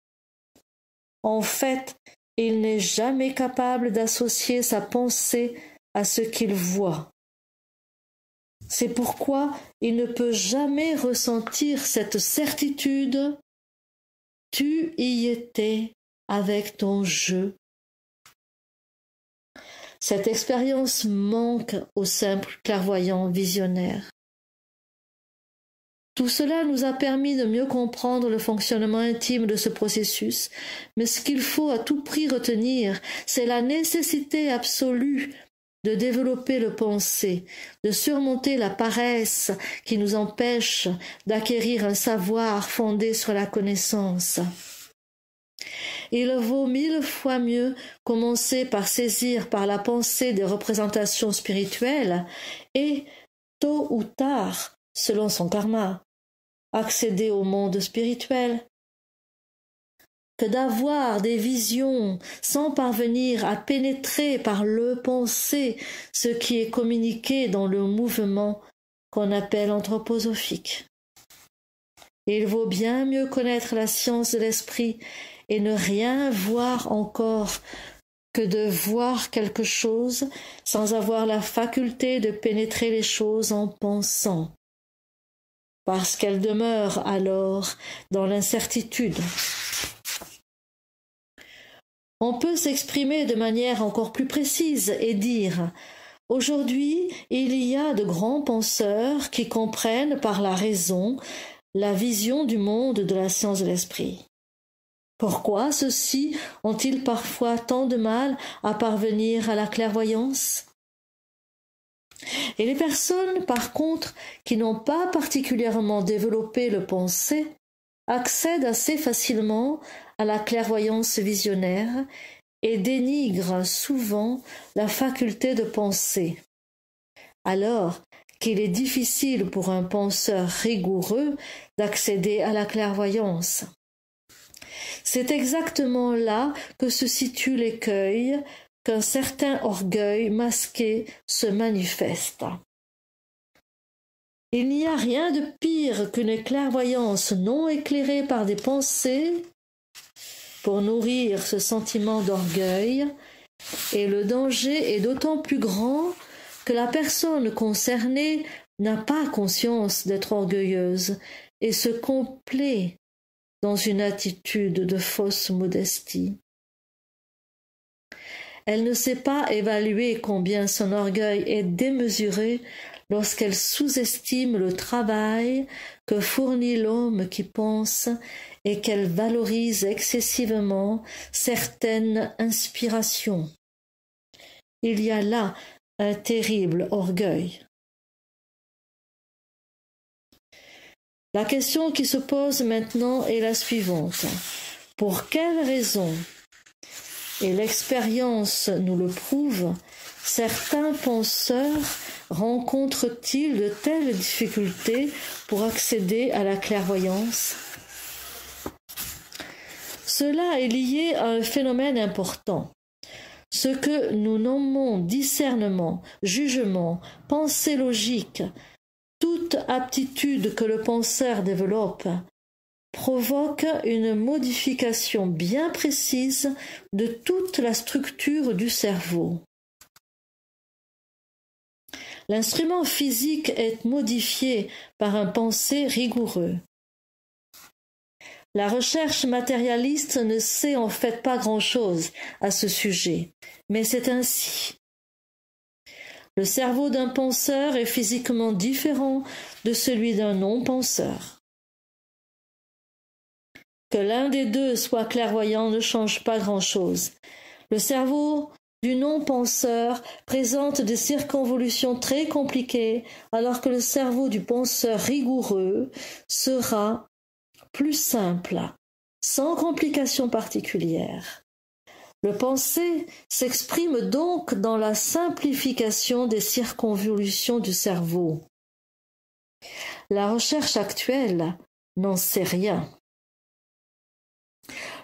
En fait, il n'est jamais capable d'associer sa pensée à ce qu'il voit. C'est pourquoi il ne peut jamais ressentir cette certitude « Tu y étais avec ton jeu ». Cette expérience manque au simple clairvoyant visionnaire. Tout cela nous a permis de mieux comprendre le fonctionnement intime de ce processus, mais ce qu'il faut à tout prix retenir, c'est la nécessité absolue de développer le penser, de surmonter la paresse qui nous empêche d'acquérir un savoir fondé sur la connaissance. Il vaut 1000 fois mieux commencer par saisir par la pensée des représentations spirituelles et, tôt ou tard, selon son karma, accéder au monde spirituel, que d'avoir des visions sans parvenir à pénétrer par le pensée ce qui est communiqué dans le mouvement qu'on appelle anthroposophique. Il vaut bien mieux connaître la science de l'esprit et ne rien voir encore que de voir quelque chose sans avoir la faculté de pénétrer les choses en pensant, parce qu'elle demeure alors dans l'incertitude. On peut s'exprimer de manière encore plus précise et dire « Aujourd'hui, il y a de grands penseurs qui comprennent par la raison la vision du monde de la science de l'esprit. Pourquoi ceux-ci ont-ils parfois tant de mal à parvenir à la clairvoyance ? Et les personnes, par contre, qui n'ont pas particulièrement développé le penser, accèdent assez facilement à la clairvoyance visionnaire et dénigrent souvent la faculté de penser, alors qu'il est difficile pour un penseur rigoureux d'accéder à la clairvoyance. C'est exactement là que se situe l'écueil qu'un certain orgueil masqué se manifeste. Il n'y a rien de pire qu'une clairvoyance non éclairée par des pensées pour nourrir ce sentiment d'orgueil, et le danger est d'autant plus grand que la personne concernée n'a pas conscience d'être orgueilleuse et se complaît dans une attitude de fausse modestie. Elle ne sait pas évaluer combien son orgueil est démesuré lorsqu'elle sous-estime le travail que fournit l'homme qui pense et qu'elle valorise excessivement certaines inspirations. Il y a là un terrible orgueil. La question qui se pose maintenant est la suivante. Pour quelle raison, et l'expérience nous le prouve, certains penseurs rencontrent-ils de telles difficultés pour accéder à la clairvoyance ? Cela est lié à un phénomène important. Ce que nous nommons discernement, jugement, pensée logique, toute aptitude que le penseur développe, provoque une modification bien précise de toute la structure du cerveau. L'instrument physique est modifié par un pensée rigoureux. La recherche matérialiste ne sait en fait pas grand-chose à ce sujet, mais c'est ainsi. Le cerveau d'un penseur est physiquement différent de celui d'un non-penseur. Que l'un des deux soit clairvoyant ne change pas grand-chose. Le cerveau du non-penseur présente des circonvolutions très compliquées, alors que le cerveau du penseur rigoureux sera plus simple, sans complications particulières. Le penser s'exprime donc dans la simplification des circonvolutions du cerveau. La recherche actuelle n'en sait rien.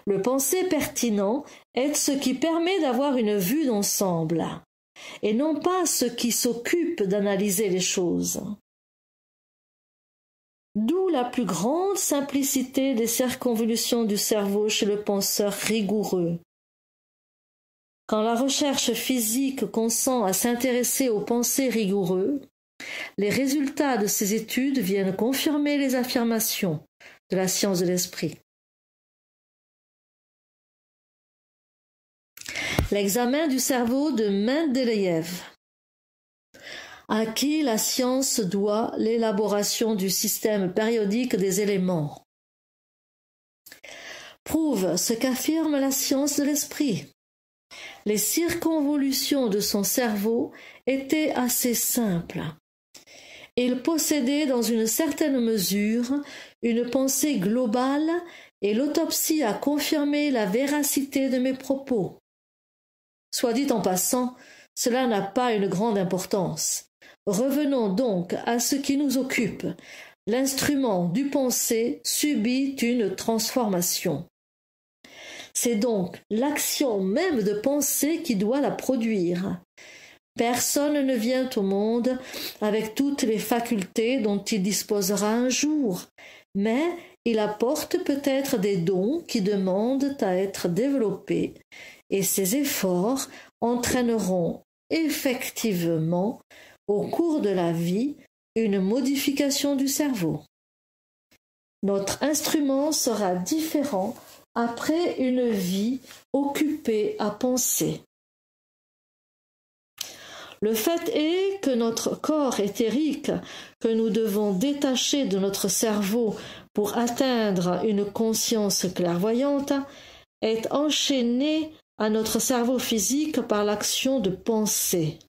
Le penser pertinent est ce qui permet d'avoir une vue d'ensemble, et non pas ce qui s'occupe d'analyser les choses. D'où la plus grande simplicité des circonvolutions du cerveau chez le penseur rigoureux. Quand la recherche physique consent à s'intéresser aux pensées rigoureux, les résultats de ces études viennent confirmer les affirmations de la science de l'esprit. L'examen du cerveau de Mendeleïev, à qui la science doit l'élaboration du système périodique des éléments, prouve ce qu'affirme la science de l'esprit. Les circonvolutions de son cerveau étaient assez simples. Il possédait dans une certaine mesure une pensée globale et l'autopsie a confirmé la véracité de mes propos. Soit dit en passant, cela n'a pas une grande importance. Revenons donc à ce qui nous occupe. L'instrument du penser subit une transformation. C'est donc l'action même de penser qui doit la produire. Personne ne vient au monde avec toutes les facultés dont il disposera un jour, mais il apporte peut-être des dons qui demandent à être développés et ces efforts entraîneront effectivement au cours de la vie une modification du cerveau. Notre instrument sera différent après une vie occupée à penser. Le fait est que notre corps éthérique, que nous devons détacher de notre cerveau pour atteindre une conscience clairvoyante, est enchaîné à notre cerveau physique par l'action de penser.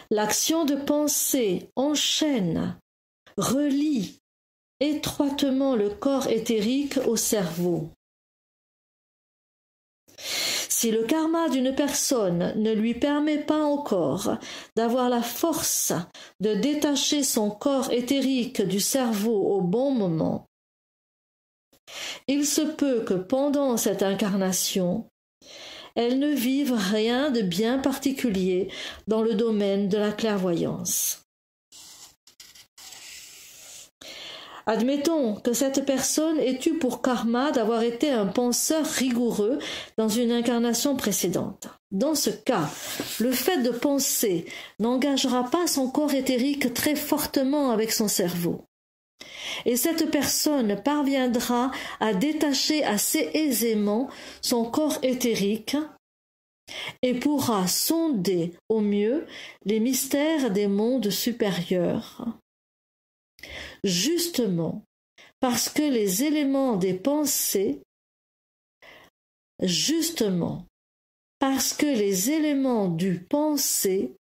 L'action de penser enchaîne, relie étroitement le corps éthérique au cerveau. Si le karma d'une personne ne lui permet pas encore d'avoir la force de détacher son corps éthérique du cerveau au bon moment, il se peut que pendant cette incarnation, elle ne vive rien de bien particulier dans le domaine de la clairvoyance. Admettons que cette personne ait eu pour karma d'avoir été un penseur rigoureux dans une incarnation précédente. Dans ce cas, le fait de penser n'engagera pas son corps éthérique très fortement avec son cerveau. Et cette personne parviendra à détacher assez aisément son corps éthérique et pourra sonder au mieux les mystères des mondes supérieurs. Justement, parce que les éléments des pensées, justement, parce que les éléments du penser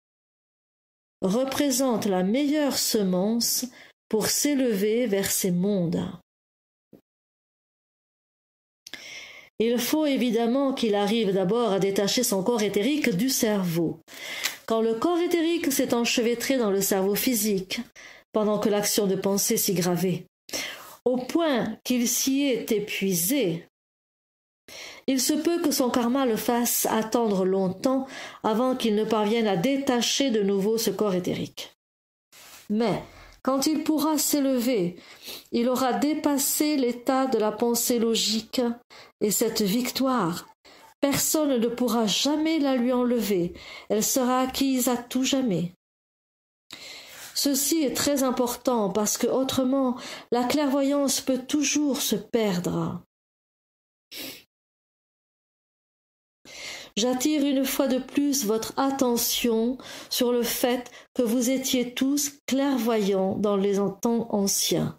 représentent la meilleure semence pour s'élever vers ces mondes. Il faut évidemment qu'il arrive d'abord à détacher son corps éthérique du cerveau. Quand le corps éthérique s'est enchevêtré dans le cerveau physique, pendant que l'action de pensée s'y gravait, au point qu'il s'y est épuisé, il se peut que son karma le fasse attendre longtemps avant qu'il ne parvienne à détacher de nouveau ce corps éthérique. Mais, quand il pourra s'élever, il aura dépassé l'état de la pensée logique, et cette victoire, personne ne pourra jamais la lui enlever, elle sera acquise à tout jamais. Ceci est très important parce que autrement, la clairvoyance peut toujours se perdre. J'attire une fois de plus votre attention sur le fait que vous étiez tous clairvoyants dans les temps anciens.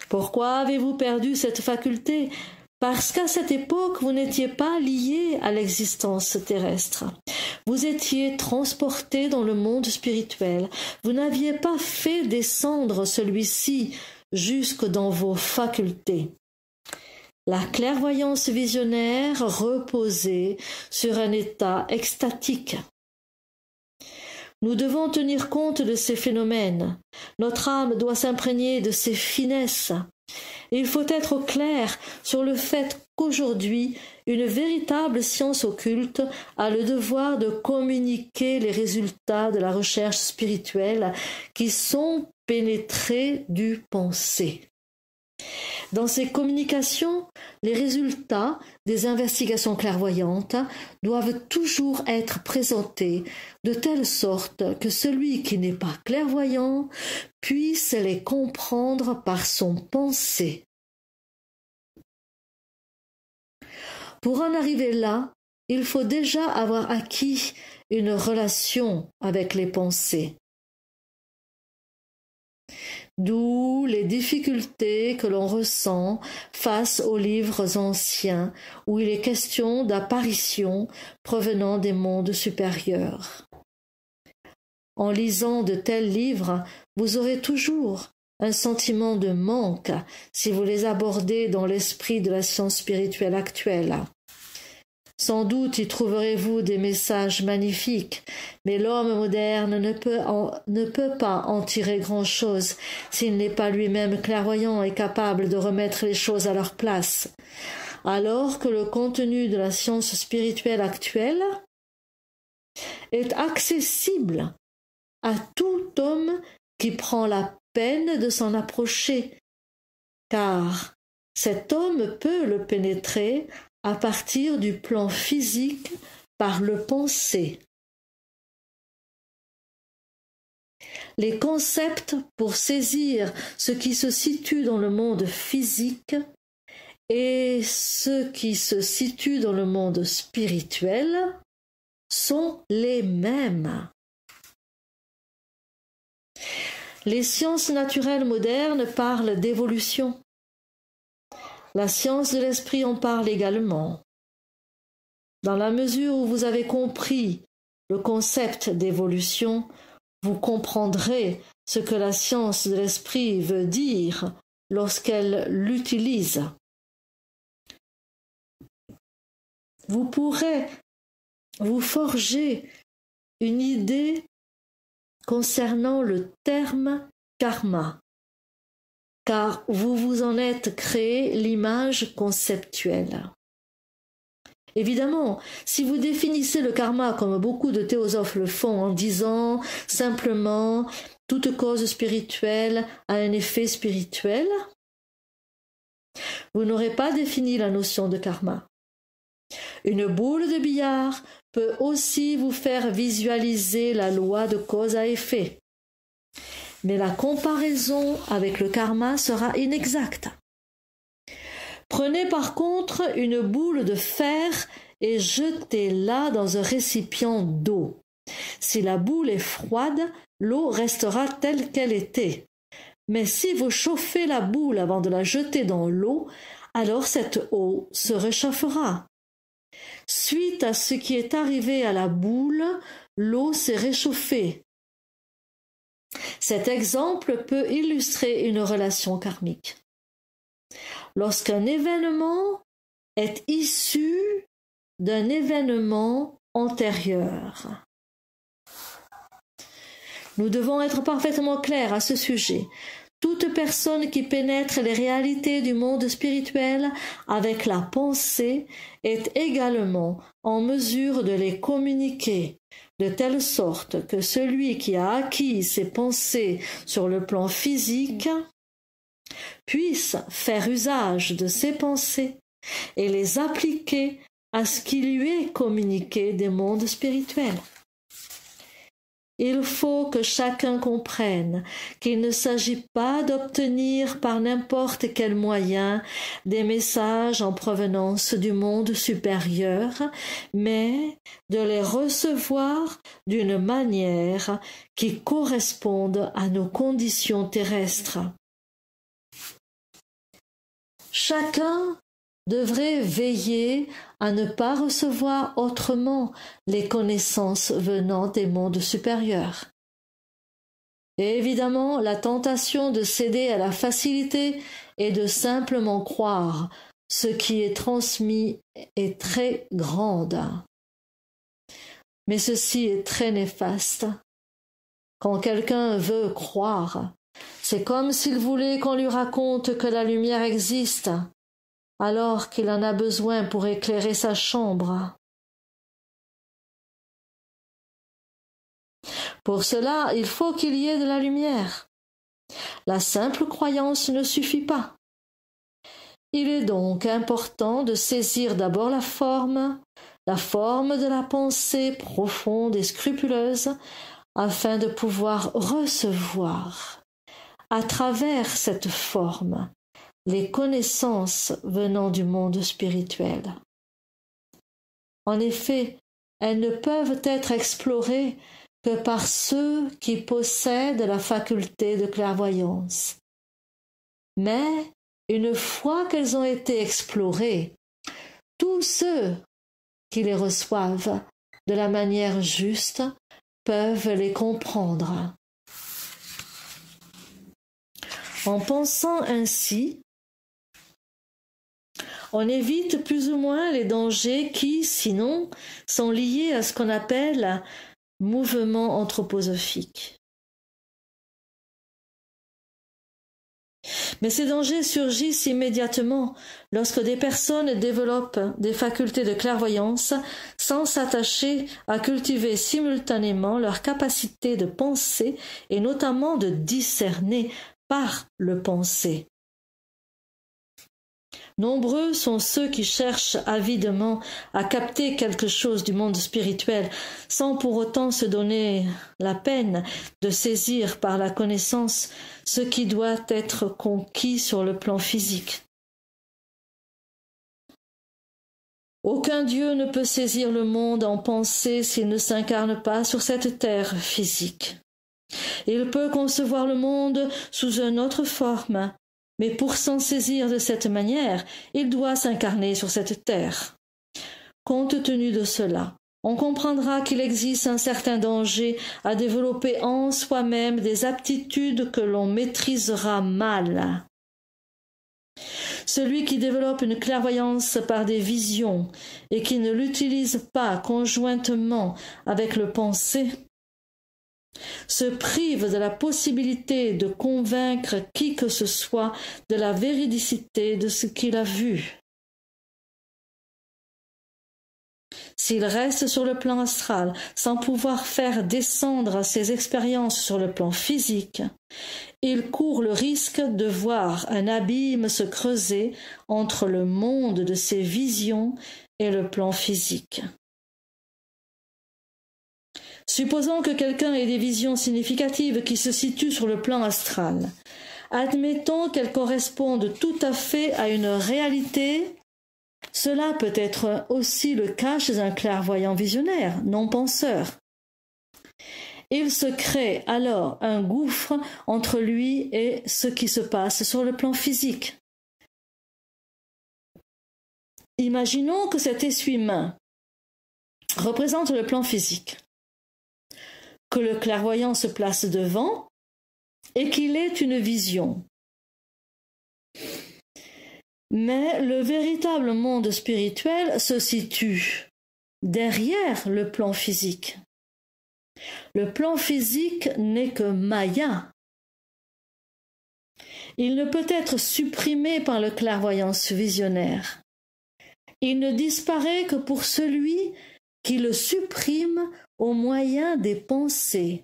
Pourquoi avez-vous perdu cette faculté ? Parce qu'à cette époque, vous n'étiez pas liés à l'existence terrestre. Vous étiez transportés dans le monde spirituel. Vous n'aviez pas fait descendre celui-ci jusque dans vos facultés. La clairvoyance visionnaire reposait sur un état extatique. Nous devons tenir compte de ces phénomènes. Notre âme doit s'imprégner de ces finesses. Il faut être au clair sur le fait qu'aujourd'hui, une véritable science occulte a le devoir de communiquer les résultats de la recherche spirituelle qui sont pénétrés du pensée. Dans ces communications, les résultats des investigations clairvoyantes doivent toujours être présentés de telle sorte que celui qui n'est pas clairvoyant puisse les comprendre par son pensée. Pour en arriver là, il faut déjà avoir acquis une relation avec les pensées. D'où les difficultés que l'on ressent face aux livres anciens où il est question d'apparitions provenant des mondes supérieurs. En lisant de tels livres, vous aurez toujours un sentiment de manque si vous les abordez dans l'esprit de la science spirituelle actuelle. Sans doute y trouverez-vous des messages magnifiques, mais l'homme moderne ne peut pas en tirer grand-chose s'il n'est pas lui-même clairvoyant et capable de remettre les choses à leur place. Alors que le contenu de la science spirituelle actuelle est accessible à tout homme qui prend la peine de s'en approcher, car cet homme peut le pénétrer à partir du plan physique par le penser. Les concepts pour saisir ce qui se situe dans le monde physique et ce qui se situe dans le monde spirituel sont les mêmes. Les sciences naturelles modernes parlent d'évolution. La science de l'esprit en parle également. Dans la mesure où vous avez compris le concept d'évolution, vous comprendrez ce que la science de l'esprit veut dire lorsqu'elle l'utilise. Vous pourrez vous forger une idée concernant le terme karma, car vous vous en êtes créé l'image conceptuelle. Évidemment, si vous définissez le karma comme beaucoup de théosophes le font en disant simplement toute cause spirituelle a un effet spirituel, vous n'aurez pas défini la notion de karma. Une boule de billard peut aussi vous faire visualiser la loi de cause à effet. Mais la comparaison avec le karma sera inexacte. Prenez par contre une boule de fer et jetez-la dans un récipient d'eau. Si la boule est froide, l'eau restera telle qu'elle était. Mais si vous chauffez la boule avant de la jeter dans l'eau, alors cette eau se réchauffera. Suite à ce qui est arrivé à la boule, l'eau s'est réchauffée. Cet exemple peut illustrer une relation karmique. Lorsqu'un événement est issu d'un événement antérieur. Nous devons être parfaitement clairs à ce sujet. Toute personne qui pénètre les réalités du monde spirituel avec la pensée est également en mesure de les communiquer, de telle sorte que celui qui a acquis ces pensées sur le plan physique puisse faire usage de ces pensées et les appliquer à ce qui lui est communiqué des mondes spirituels. Il faut que chacun comprenne qu'il ne s'agit pas d'obtenir par n'importe quel moyen des messages en provenance du monde supérieur, mais de les recevoir d'une manière qui corresponde à nos conditions terrestres. Chacun devrait veiller à ne pas recevoir autrement les connaissances venant des mondes supérieurs. Et évidemment, la tentation de céder à la facilité et de simplement croire ce qui est transmis est très grande. Mais ceci est très néfaste. Quand quelqu'un veut croire, c'est comme s'il voulait qu'on lui raconte que la lumière existe, alors qu'il en a besoin pour éclairer sa chambre. Pour cela, il faut qu'il y ait de la lumière. La simple croyance ne suffit pas. Il est donc important de saisir d'abord la forme de la pensée profonde et scrupuleuse, afin de pouvoir recevoir, à travers cette forme, les connaissances venant du monde spirituel. En effet, elles ne peuvent être explorées que par ceux qui possèdent la faculté de clairvoyance. Mais, une fois qu'elles ont été explorées, tous ceux qui les reçoivent de la manière juste peuvent les comprendre. En pensant ainsi, on évite plus ou moins les dangers qui, sinon, sont liés à ce qu'on appelle mouvement anthroposophique. Mais ces dangers surgissent immédiatement lorsque des personnes développent des facultés de clairvoyance sans s'attacher à cultiver simultanément leur capacité de penser et notamment de discerner par le penser. Nombreux sont ceux qui cherchent avidement à capter quelque chose du monde spirituel sans pour autant se donner la peine de saisir par la connaissance ce qui doit être conquis sur le plan physique. Aucun Dieu ne peut saisir le monde en pensée s'il ne s'incarne pas sur cette terre physique. Il peut concevoir le monde sous une autre forme, mais pour s'en saisir de cette manière, il doit s'incarner sur cette terre. Compte tenu de cela, on comprendra qu'il existe un certain danger à développer en soi-même des aptitudes que l'on maîtrisera mal. Celui qui développe une clairvoyance par des visions et qui ne l'utilise pas conjointement avec le penser se prive de la possibilité de convaincre qui que ce soit de la véridicité de ce qu'il a vu. S'il reste sur le plan astral sans pouvoir faire descendre ses expériences sur le plan physique, il court le risque de voir un abîme se creuser entre le monde de ses visions et le plan physique. Supposons que quelqu'un ait des visions significatives qui se situent sur le plan astral. Admettons qu'elles correspondent tout à fait à une réalité. Cela peut être aussi le cas chez un clairvoyant visionnaire, non penseur. Il se crée alors un gouffre entre lui et ce qui se passe sur le plan physique. Imaginons que cet essuie-main représente le plan physique, que le clairvoyant se place devant et qu'il ait une vision. Mais le véritable monde spirituel se situe derrière le plan physique. Le plan physique n'est que Maya. Il ne peut être supprimé par le clairvoyance visionnaire. Il ne disparaît que pour celui qui le supprime au moyen des pensées.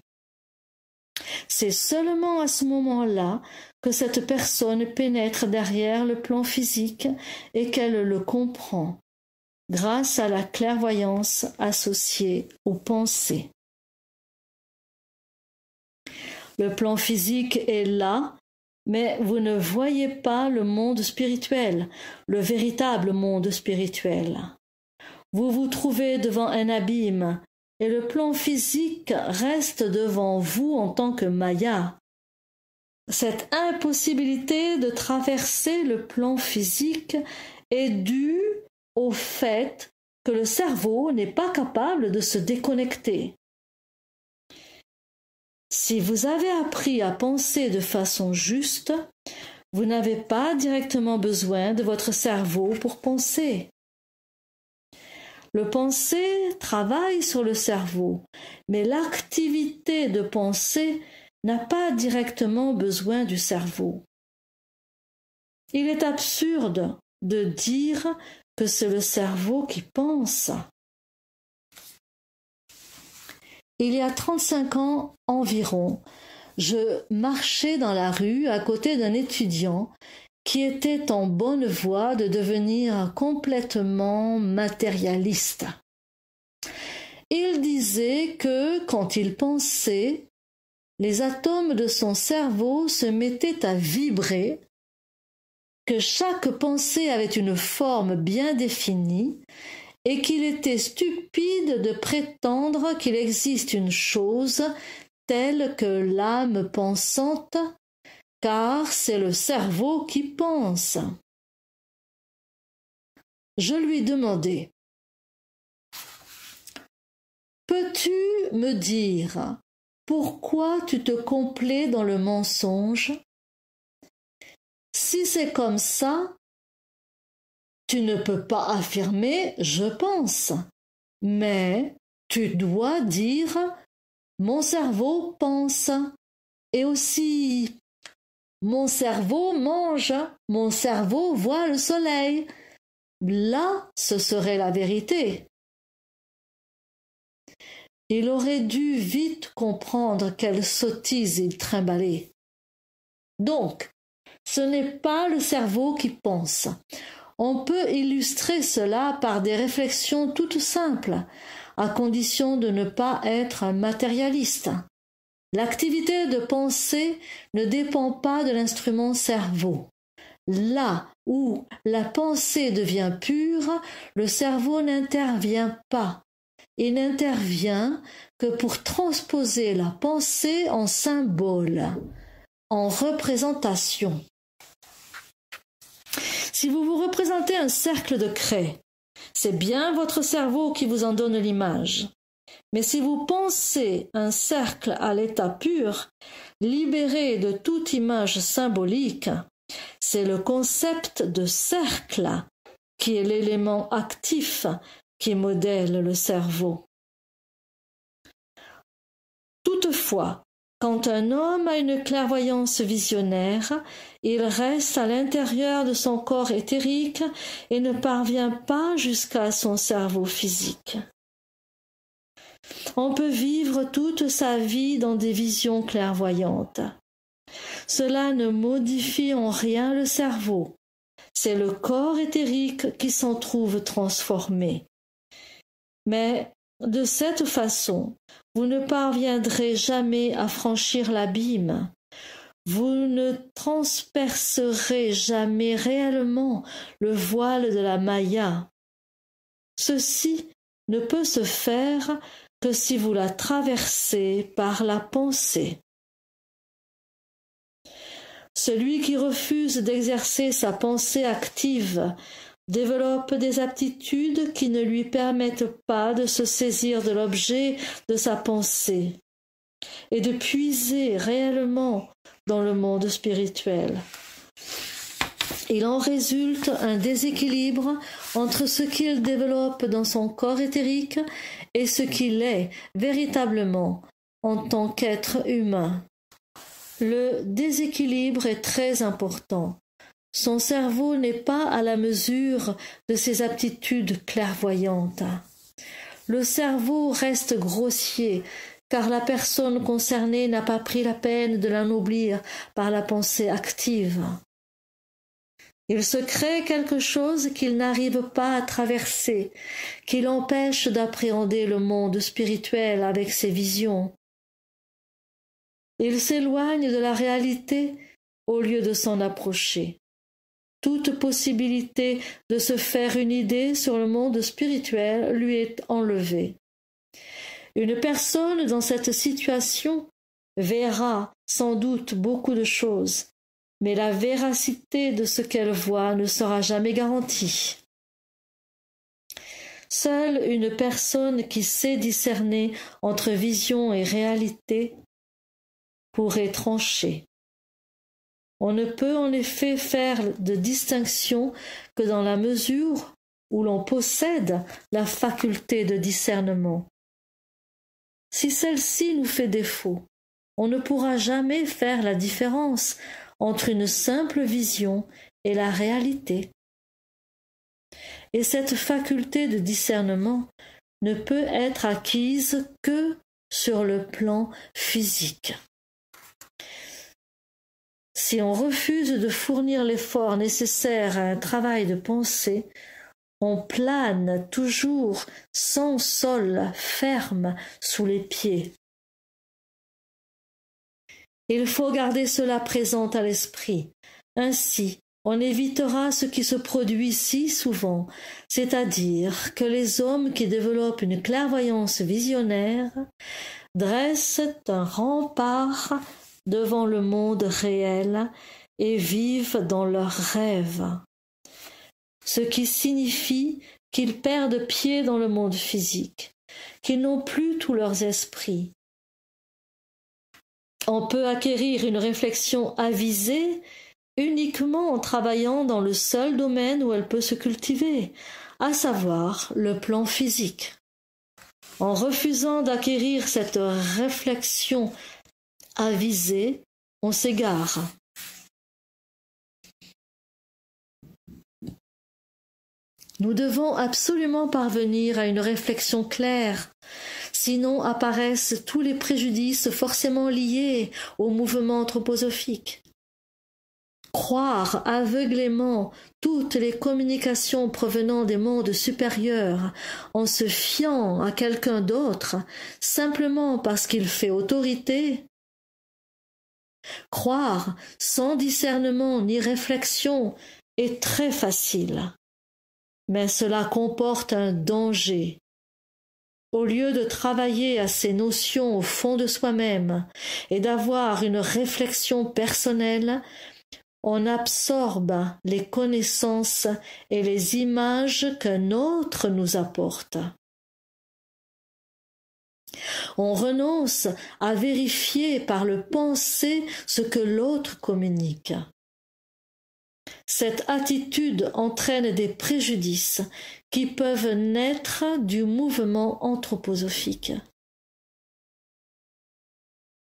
C'est seulement à ce moment-là que cette personne pénètre derrière le plan physique et qu'elle le comprend, grâce à la clairvoyance associée aux pensées. Le plan physique est là, mais vous ne voyez pas le monde spirituel, le véritable monde spirituel. Vous vous trouvez devant un abîme, et le plan physique reste devant vous en tant que Maya. Cette impossibilité de traverser le plan physique est due au fait que le cerveau n'est pas capable de se déconnecter. Si vous avez appris à penser de façon juste, vous n'avez pas directement besoin de votre cerveau pour penser. Le penser travaille sur le cerveau, mais l'activité de penser n'a pas directement besoin du cerveau. Il est absurde de dire que c'est le cerveau qui pense. Il y a 35 ans environ, je marchais dans la rue à côté d'un étudiant qui était en bonne voie de devenir complètement matérialiste. Il disait que, quand il pensait, les atomes de son cerveau se mettaient à vibrer, que chaque pensée avait une forme bien définie et qu'il était stupide de prétendre qu'il existe une chose telle que l'âme pensante, car c'est le cerveau qui pense. Je lui demandai : « Peux-tu me dire pourquoi tu te complais dans le mensonge ? Si c'est comme ça, tu ne peux pas affirmer « je pense », mais tu dois dire « mon cerveau pense » et aussi « mon cerveau mange, mon cerveau voit le soleil ». Là, ce serait la vérité. Il aurait dû vite comprendre quelle sottise il trimballait. Donc, ce n'est pas le cerveau qui pense. On peut illustrer cela par des réflexions toutes simples, à condition de ne pas être un matérialiste. L'activité de pensée ne dépend pas de l'instrument cerveau. Là où la pensée devient pure, le cerveau n'intervient pas. Il n'intervient que pour transposer la pensée en symbole, en représentation. Si vous vous représentez un cercle de craie, c'est bien votre cerveau qui vous en donne l'image. Mais si vous pensez un cercle à l'état pur, libéré de toute image symbolique, c'est le concept de cercle qui est l'élément actif qui modèle le cerveau. Toutefois, quand un homme a une clairvoyance visionnaire, il reste à l'intérieur de son corps éthérique et ne parvient pas jusqu'à son cerveau physique. On peut vivre toute sa vie dans des visions clairvoyantes. Cela ne modifie en rien le cerveau. C'est le corps éthérique qui s'en trouve transformé. Mais de cette façon, vous ne parviendrez jamais à franchir l'abîme. Vous ne transpercerez jamais réellement le voile de la Maya. Ceci ne peut se faire que si vous la traversez par la pensée. Celui qui refuse d'exercer sa pensée active développe des aptitudes qui ne lui permettent pas de se saisir de l'objet de sa pensée et de puiser réellement dans le monde spirituel. Il en résulte un déséquilibre entre ce qu'il développe dans son corps éthérique et ce qu'il est véritablement en tant qu'être humain. Le déséquilibre est très important. Son cerveau n'est pas à la mesure de ses aptitudes clairvoyantes. Le cerveau reste grossier, car la personne concernée n'a pas pris la peine de l'anoblir par la pensée active. Il se crée quelque chose qu'il n'arrive pas à traverser, qui l'empêche d'appréhender le monde spirituel avec ses visions. Il s'éloigne de la réalité au lieu de s'en approcher. Toute possibilité de se faire une idée sur le monde spirituel lui est enlevée. Une personne dans cette situation verra sans doute beaucoup de choses, mais la véracité de ce qu'elle voit ne sera jamais garantie. Seule une personne qui sait discerner entre vision et réalité pourrait trancher. On ne peut en effet faire de distinction que dans la mesure où l'on possède la faculté de discernement. Si celle-ci nous fait défaut, on ne pourra jamais faire la différence entre une simple vision et la réalité. Et cette faculté de discernement ne peut être acquise que sur le plan physique. Si on refuse de fournir l'effort nécessaire à un travail de pensée, on plane toujours sans sol ferme sous les pieds. Il faut garder cela présent à l'esprit. Ainsi, on évitera ce qui se produit si souvent, c'est-à-dire que les hommes qui développent une clairvoyance visionnaire dressent un rempart devant le monde réel et vivent dans leurs rêves, ce qui signifie qu'ils perdent pied dans le monde physique, qu'ils n'ont plus tous leurs esprits. On peut acquérir une réflexion avisée uniquement en travaillant dans le seul domaine où elle peut se cultiver, à savoir le plan physique. En refusant d'acquérir cette réflexion avisée, on s'égare. Nous devons absolument parvenir à une réflexion claire, sinon apparaissent tous les préjudices forcément liés au mouvement anthroposophique. Croire aveuglément toutes les communications provenant des mondes supérieurs en se fiant à quelqu'un d'autre simplement parce qu'il fait autorité. Croire sans discernement ni réflexion est très facile, mais cela comporte un danger. Au lieu de travailler à ces notions au fond de soi-même et d'avoir une réflexion personnelle, on absorbe les connaissances et les images qu'un autre nous apporte. On renonce à vérifier par le penser ce que l'autre communique. Cette attitude entraîne des préjudices qui peuvent naître du mouvement anthroposophique.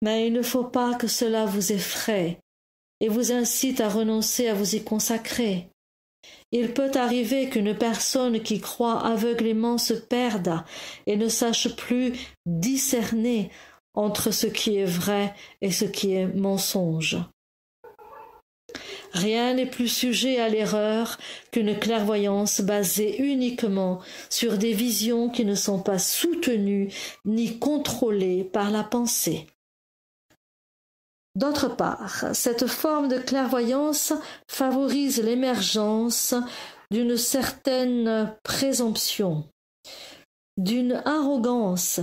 Mais il ne faut pas que cela vous effraie et vous incite à renoncer à vous y consacrer. Il peut arriver qu'une personne qui croit aveuglément se perde et ne sache plus discerner entre ce qui est vrai et ce qui est mensonge. Rien n'est plus sujet à l'erreur qu'une clairvoyance basée uniquement sur des visions qui ne sont pas soutenues ni contrôlées par la pensée. D'autre part, cette forme de clairvoyance favorise l'émergence d'une certaine présomption, d'une arrogance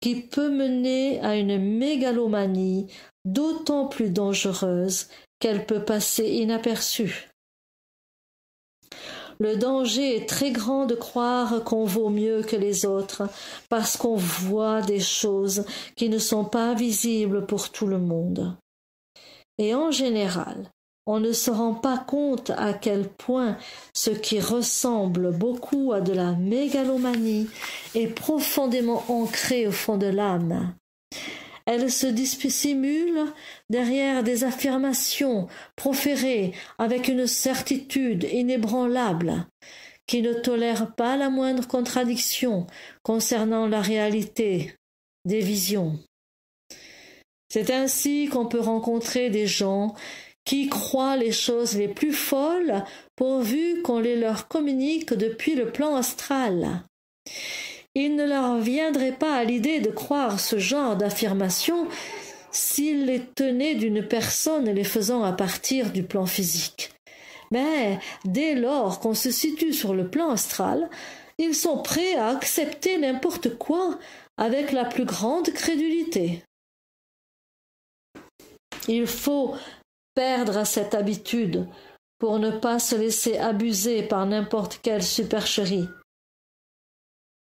qui peut mener à une mégalomanie d'autant plus dangereuse qu'elle peut passer inaperçue. Le danger est très grand de croire qu'on vaut mieux que les autres parce qu'on voit des choses qui ne sont pas visibles pour tout le monde. Et en général, on ne se rend pas compte à quel point ce qui ressemble beaucoup à de la mégalomanie est profondément ancré au fond de l'âme. Elle se dissimule derrière des affirmations proférées avec une certitude inébranlable, qui ne tolère pas la moindre contradiction concernant la réalité des visions. C'est ainsi qu'on peut rencontrer des gens qui croient les choses les plus folles pourvu qu'on les leur communique depuis le plan astral. Il ne leur viendrait pas à l'idée de croire ce genre d'affirmation s'ils les tenaient d'une personne les faisant à partir du plan physique. Mais dès lors qu'on se situe sur le plan astral, ils sont prêts à accepter n'importe quoi avec la plus grande crédulité. Il faut perdre cette habitude pour ne pas se laisser abuser par n'importe quelle supercherie.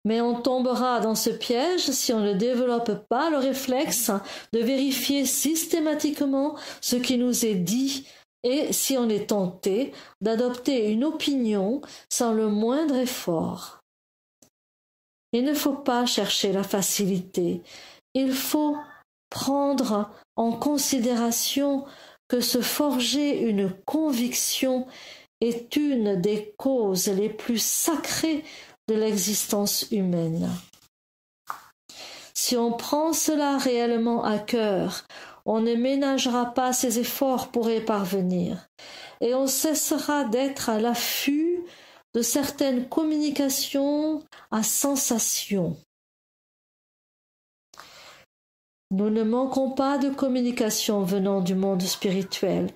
Mais on tombera dans ce piège si on ne développe pas le réflexe de vérifier systématiquement ce qui nous est dit et si on est tenté d'adopter une opinion sans le moindre effort. Il ne faut pas chercher la facilité, il faut prendre en considération que se forger une conviction est une des causes les plus sacrées de l'existence humaine. Si on prend cela réellement à cœur, on ne ménagera pas ses efforts pour y parvenir, et on cessera d'être à l'affût de certaines communications à sensation. Nous ne manquons pas de communications venant du monde spirituel,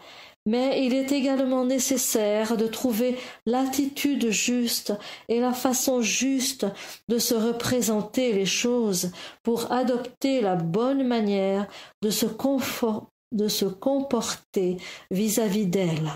mais il est également nécessaire de trouver l'attitude juste et la façon juste de se représenter les choses pour adopter la bonne manière de se comporter vis-à-vis d'elles.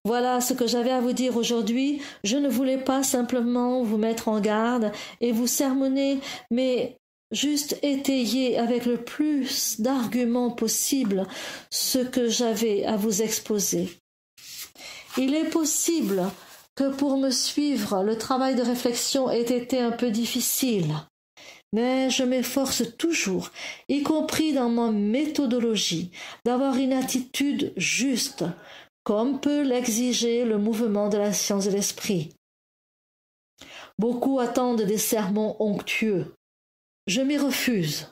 Voilà ce que j'avais à vous dire aujourd'hui. Je ne voulais pas simplement vous mettre en garde et vous sermonner, mais juste étayer avec le plus d'arguments possible ce que j'avais à vous exposer. Il est possible que pour me suivre, le travail de réflexion ait été un peu difficile, mais je m'efforce toujours, y compris dans ma méthodologie, d'avoir une attitude juste, comme peut l'exiger le mouvement de la science de l'esprit. Beaucoup attendent des sermons onctueux. Je m'y refuse.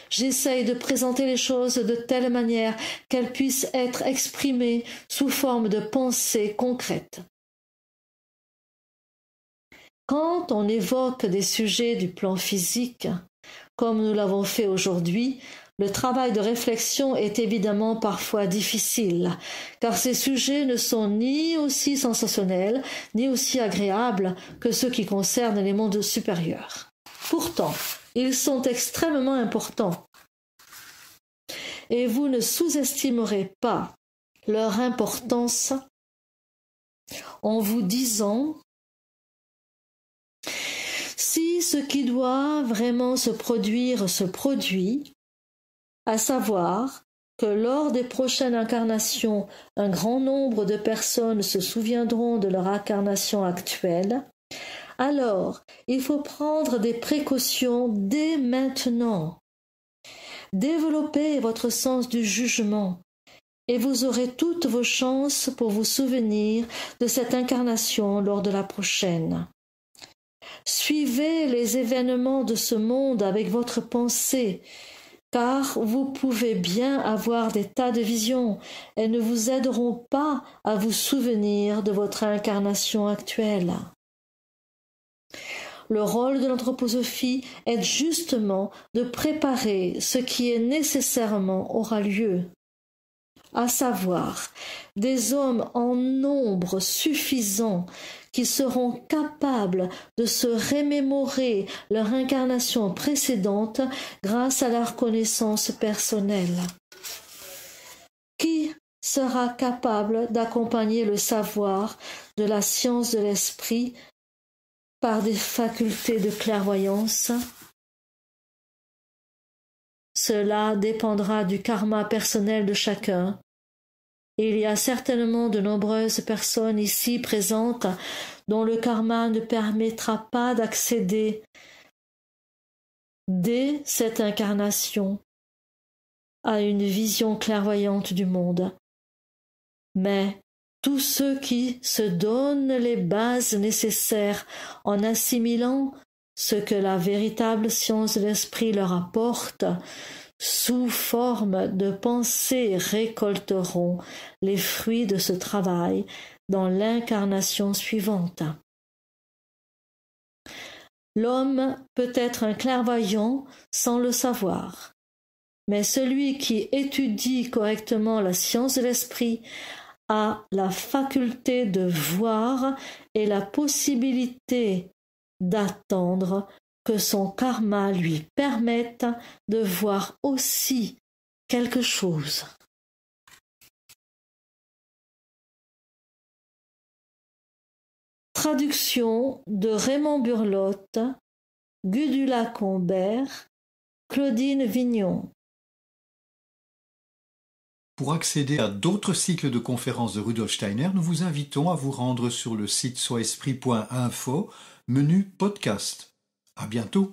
J'essaye de présenter les choses de telle manière qu'elles puissent être exprimées sous forme de pensées concrètes. Quand on évoque des sujets du plan physique, comme nous l'avons fait aujourd'hui, le travail de réflexion est évidemment parfois difficile, car ces sujets ne sont ni aussi sensationnels, ni aussi agréables que ceux qui concernent les mondes supérieurs. Pourtant, ils sont extrêmement importants, et vous ne sous-estimerez pas leur importance en vous disant: si ce qui doit vraiment se produire se produit, à savoir que lors des prochaines incarnations, un grand nombre de personnes se souviendront de leur incarnation actuelle, alors il faut prendre des précautions dès maintenant. Développez votre sens du jugement et vous aurez toutes vos chances pour vous souvenir de cette incarnation lors de la prochaine. Suivez les événements de ce monde avec votre pensée, car vous pouvez bien avoir des tas de visions. Elles ne vous aideront pas à vous souvenir de votre incarnation actuelle. Le rôle de l'anthroposophie est justement de préparer ce qui est nécessairement aura lieu, à savoir des hommes en nombre suffisant qui seront capables de se remémorer leur incarnation précédente grâce à leur connaissance personnelle. Qui sera capable d'accompagner le savoir de la science de l'esprit par des facultés de clairvoyance? Cela dépendra du karma personnel de chacun. Il y a certainement de nombreuses personnes ici présentes dont le karma ne permettra pas d'accéder dès cette incarnation à une vision clairvoyante du monde. Mais tous ceux qui se donnent les bases nécessaires en assimilant ce que la véritable science de l'esprit leur apporte, sous forme de pensée, récolteront les fruits de ce travail dans l'incarnation suivante. L'homme peut être un clairvoyant sans le savoir, mais celui qui étudie correctement la science de l'esprit a la faculté de voir et la possibilité d'attendre que son karma lui permette de voir aussi quelque chose. Traduction de Raymond Burlotte, Gudula Combert, Claudine Vignon. Pour accéder à d'autres cycles de conférences de Rudolf Steiner, nous vous invitons à vous rendre sur le site soesprit.info, menu podcast. À bientôt.